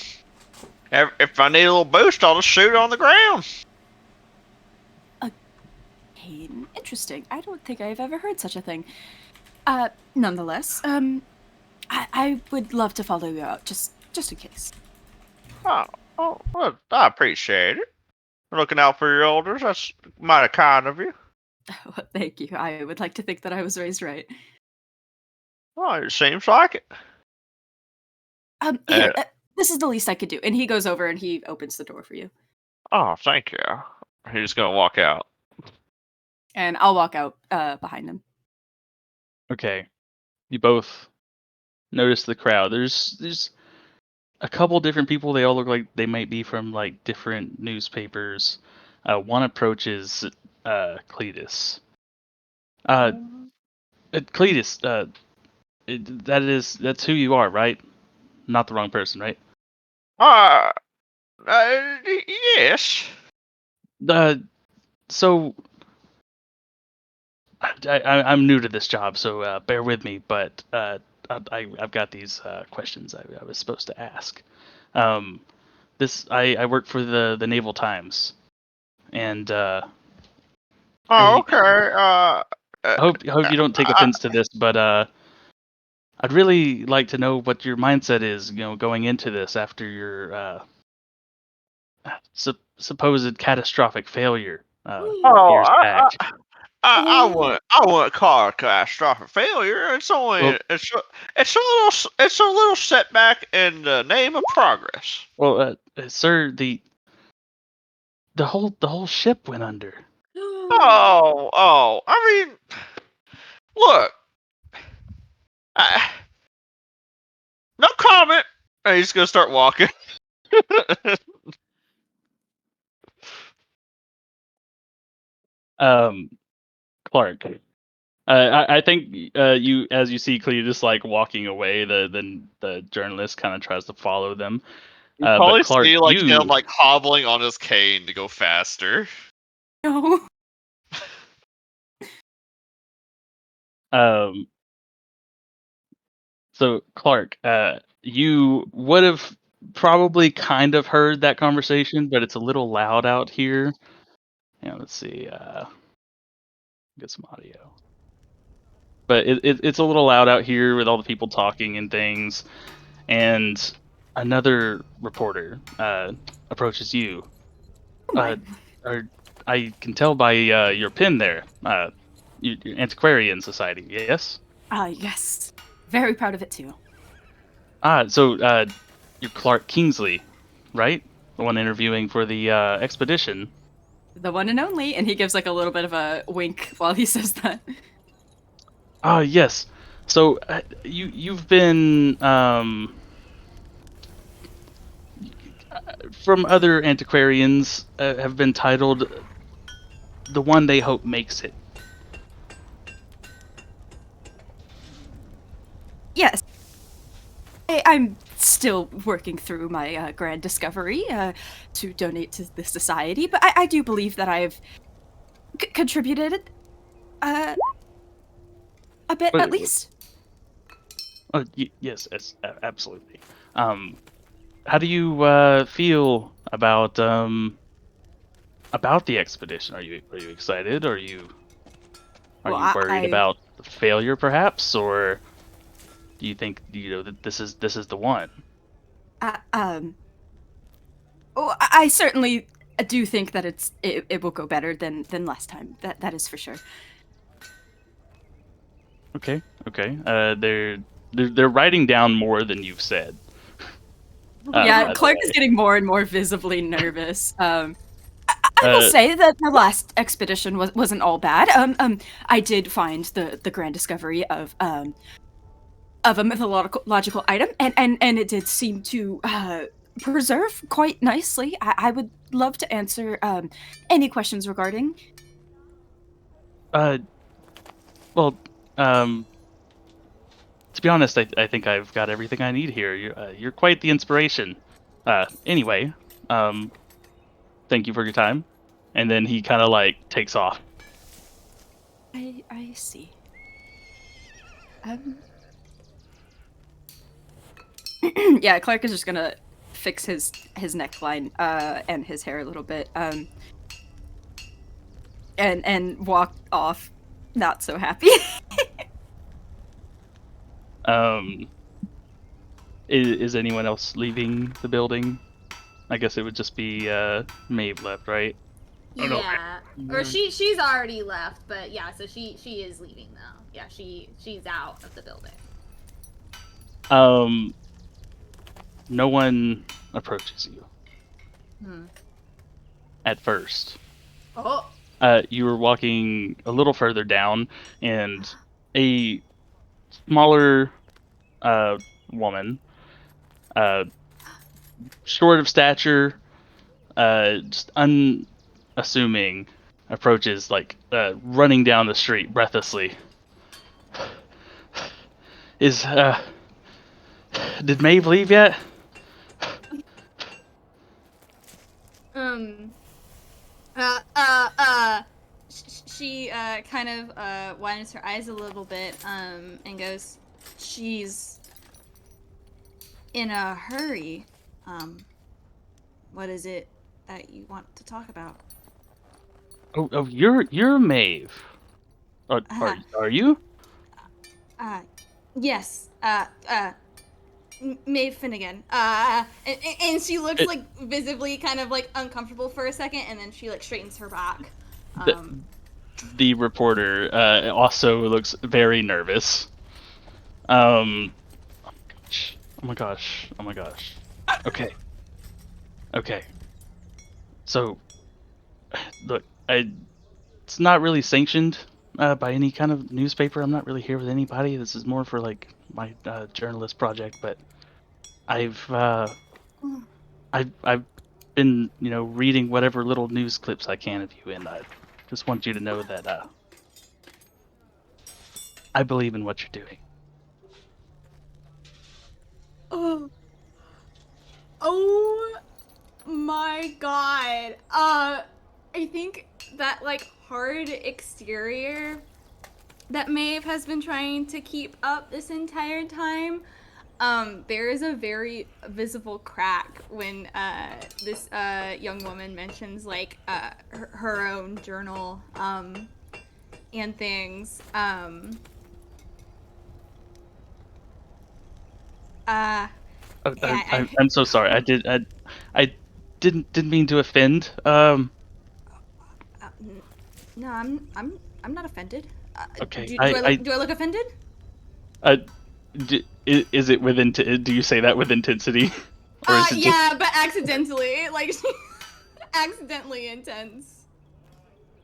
If I need a little boost, I'll just shoot it on the ground. Hayden, interesting. I don't think I've ever heard such a thing. Nonetheless, I would love to follow you out, just in case. Oh, well, I appreciate it. Looking out for your elders, that's mighty kind of you. Well, thank you. I would like to think that I was raised right. Well, it seems like it. Here, this is the least I could do. And he goes over and he opens the door for you. Oh, thank you. He's gonna walk out. And I'll walk out behind him. Okay, you both notice the crowd. There's a couple different people. They all look like they might be from like different newspapers. One approaches Cletus. Cletus, that's who you are, right? Not the wrong person, right? Yes. So I'm new to this job, so bear with me. But I've got these questions I was supposed to ask. Um, I work for the Naval Times, and Oh, I okay. hope you don't take offense to this, but I'd really like to know what your mindset is, going into this after your supposed catastrophic failure oh, years back. I wouldn't call it a catastrophic failure. It's Well, only it's a little setback in the name of progress. sir, the whole ship went under. Oh, I mean, look, I, no comment. And he's gonna start walking. Clark, I think you, as you see Cletus like walking away, the journalist kind of tries to follow them. You But probably Clark, see like him like hobbling on his cane to go faster. No. um, so Clark, you would have probably kind of heard that conversation, but it's a little loud out here. Yeah, let's see. Get some audio. But it's a little loud out here with all the people talking and things. And another reporter approaches you. Oh my. Or I can tell by your pin there. Your Antiquarian Society, yes? Yes. Very proud of it too. So you're Clark Kingsley, right? The one interviewing for the expedition. The one and only, and he gives like a little bit of a wink while he says that. Yes. So you've been from other antiquarians have been titled the one they hope makes it. Yes. I'm still working through my grand discovery to donate to the society, but I do believe that I've contributed a bit But- at least. Yes, absolutely. How do you feel about the expedition? Are you excited? Are you Well, worried about the failure, perhaps, or do you think that this is the one? Oh, I certainly do think that it will go better than last time. That is for sure. Okay. They're writing down more than you've said. Yeah, by the Clark way. is getting more and more visibly nervous. I will say that the last expedition wasn't all bad. I did find the grand discovery of a mythological item, and it did seem to preserve quite nicely. I would love to answer any questions regarding. Well, to be honest, I think I've got everything I need here. You're quite the inspiration. Anyway, thank you for your time. And then he kind of like takes off. I see. Yeah, Clark is just gonna fix his neckline and his hair a little bit and walk off not so happy. Is anyone else leaving the building? I guess it would just be Maeve left, right? Oh, no. Yeah. Or she's already left, but yeah, so she is leaving though. Yeah, she's out of the building. No one approaches you at first. Oh. You were walking a little further down, and a smaller woman, short of stature, just unassuming, approaches, like running down the street breathlessly. Did Maeve leave yet? she kind of widens her eyes a little bit and goes, "She's in a hurry. What is it that you want to talk about?" Oh, you're Maeve. Are you? Yes. Maeve Finnegan. And she looks It- like visibly kind of like uncomfortable for a second, and then she like straightens her back. The reporter also looks very nervous. Oh my gosh. Oh my gosh. Okay. Okay. So, look, it's not really sanctioned by any kind of newspaper. I'm not really here with anybody. This is more for like my journalist project. But I've been reading whatever little news clips I can of you, and I just want you to know that I believe in what you're doing. Oh my god. I think that like hard exterior that Maeve has been trying to keep up this entire time, there is a very visible crack when this young woman mentions like her own journal and things. I'm so sorry. I didn't mean to offend. No, I'm not offended. Okay, Do I look offended? Is it with do you say that with intensity? Or is it Yeah, but accidentally, like accidentally intense.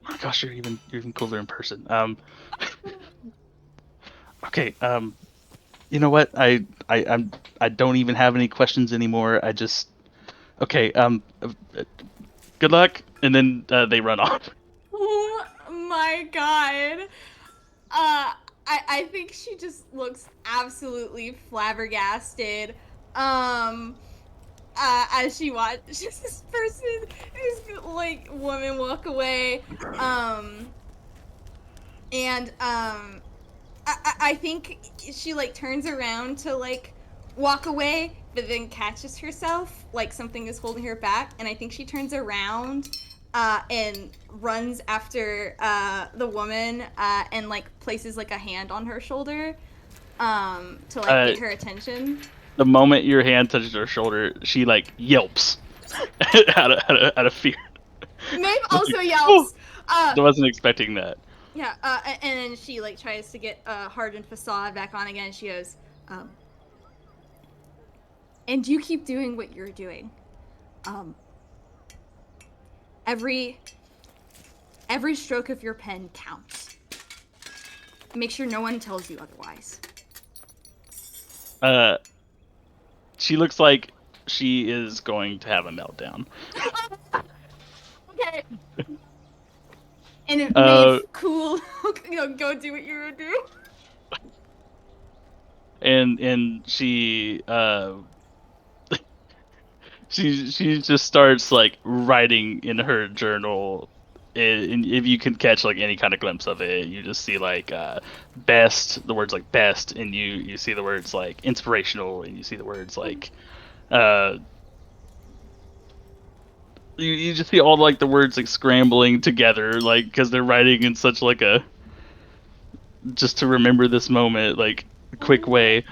Oh my gosh, you're even cooler in person. Okay, you know what? I don't even have any questions anymore. Okay, good luck, and then they run off. Oh my god. I think she just looks absolutely flabbergasted. As she watches this this like woman walk away. And I think she like turns around to like walk away, but then catches herself like something is holding her back, and I think she turns around and runs after the woman and like places like a hand on her shoulder to like get her attention. The moment your hand touches her shoulder, she like yelps out of fear. Maeve also yelps. I wasn't expecting that. Yeah, and then she like tries to get hardened facade back on again. She goes, and you keep doing what you're doing. Every stroke of your pen counts. Make sure no one tells you otherwise. She looks like she is going to have a meltdown. Okay. And it Maeve, cool. Go do what you're gonna do. And she she just starts like writing in her journal, and if you can catch like any kind of glimpse of it, you just see like best, the words like best, and you see the words like inspirational, and you see the words like you just see all like the words like scrambling together, like because they're writing in such like a just to remember this moment like quick way.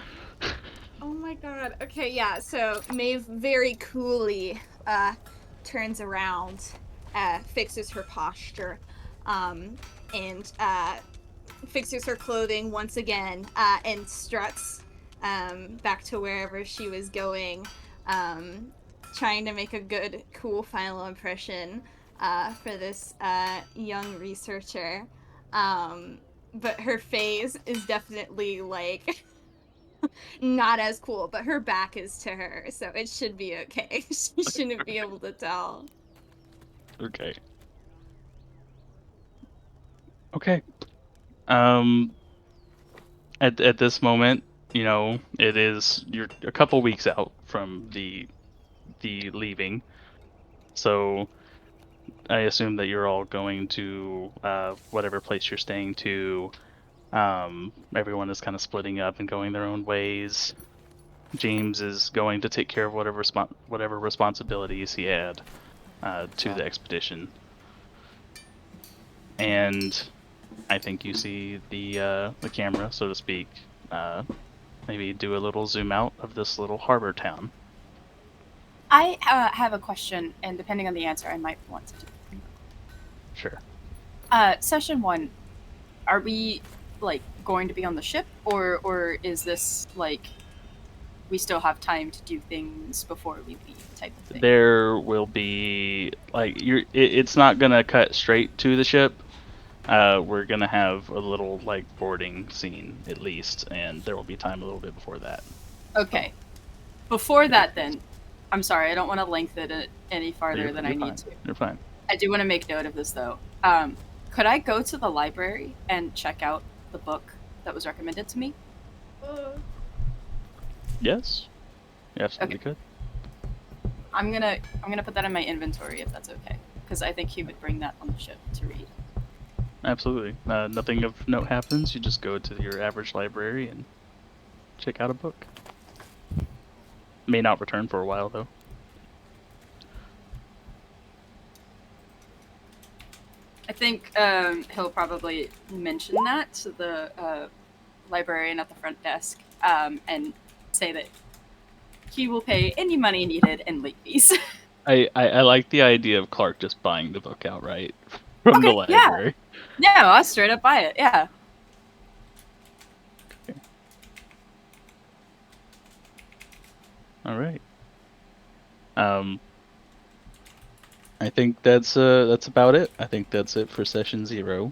Oh my god. Okay, yeah. So Maeve very coolly turns around, fixes her posture, and fixes her clothing once again, and struts back to wherever she was going, trying to make a good, cool final impression for this young researcher. But her face is definitely like not as cool, but her back is to her, so it should be okay. She shouldn't be able to tell. Okay. At this moment, you're a couple weeks out from the leaving, so I assume that you're all going to whatever place you're staying to. Everyone is kind of splitting up and going their own ways. James is going to take care of whatever responsibilities he had to the expedition. And I think you see the camera, so to speak, maybe do a little zoom out of this little harbor town. I have a question, and depending on the answer, I might want to. Sure. Session 1, are we like going to be on the ship, or is this like we still have time to do things before we leave type of thing? There will be like it's not gonna cut straight to the ship. We're gonna have a little like boarding scene at least, and there will be time a little bit before that. Okay. Before that, then, I'm sorry, I don't want to lengthen it any farther than I need to. You're fine. I do want to make note of this, though. Could I go to the library and check out the book that was recommended to me? Yes. You absolutely could. I'm gonna put that in my inventory if that's okay, because I think he would bring that on the ship to read. Absolutely. Nothing of note happens. You just go to your average library and check out a book. May not return for a while, though. I think he'll probably mention that to the librarian at the front desk and say that he will pay any money needed in late fees. I like the idea of Clark just buying the book outright from the library. Yeah, I'll straight up buy it, yeah. Okay. All right. I think that's about it. I think that's it for session 0.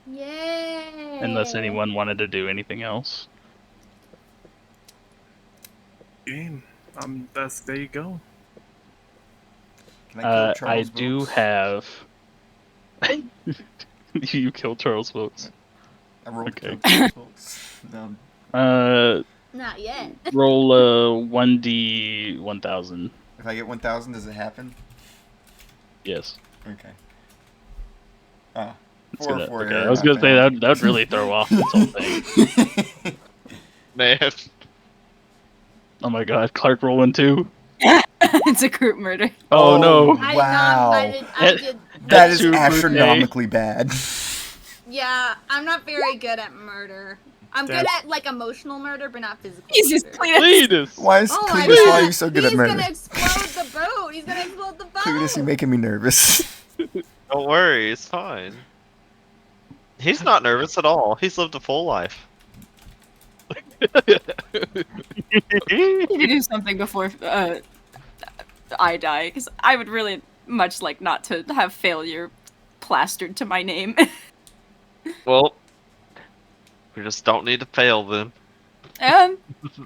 Yay! Unless anyone wanted to do anything else. Game. There you go. Can I kill Charles I do Wilkes? have. You killed Charles Wilkes. I rolled Okay. to kill Charles Wilkes. No. Not yet. Roll 1d 1000. If I get 1,000, does it happen? Yes. Okay. Ah. It's 4 gonna, 4 okay, error I was gonna say happened. that would really throw off this whole thing. Man. Oh my god, Clark rolling 2. It's a group murder. Oh, no. I Wow. I did. That is Super astronomically bad. Yeah, I'm not very good at murder. I'm good at like emotional murder, but not physical. He's just murder. playing Cletus! Why is Oh my Cletus, god! why are you so good He's at murder? gonna explode the boat. He's gonna explode the boat. Cletus, you're making me nervous. Don't worry, it's fine. He's not nervous at all. He's lived a full life. You need to do something before I die, because I would really much like not to have failure plastered to my name. Well, we just don't need to fail then.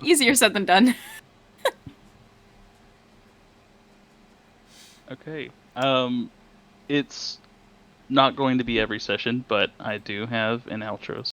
Easier said than done. Okay. It's not going to be every session, but I do have an outro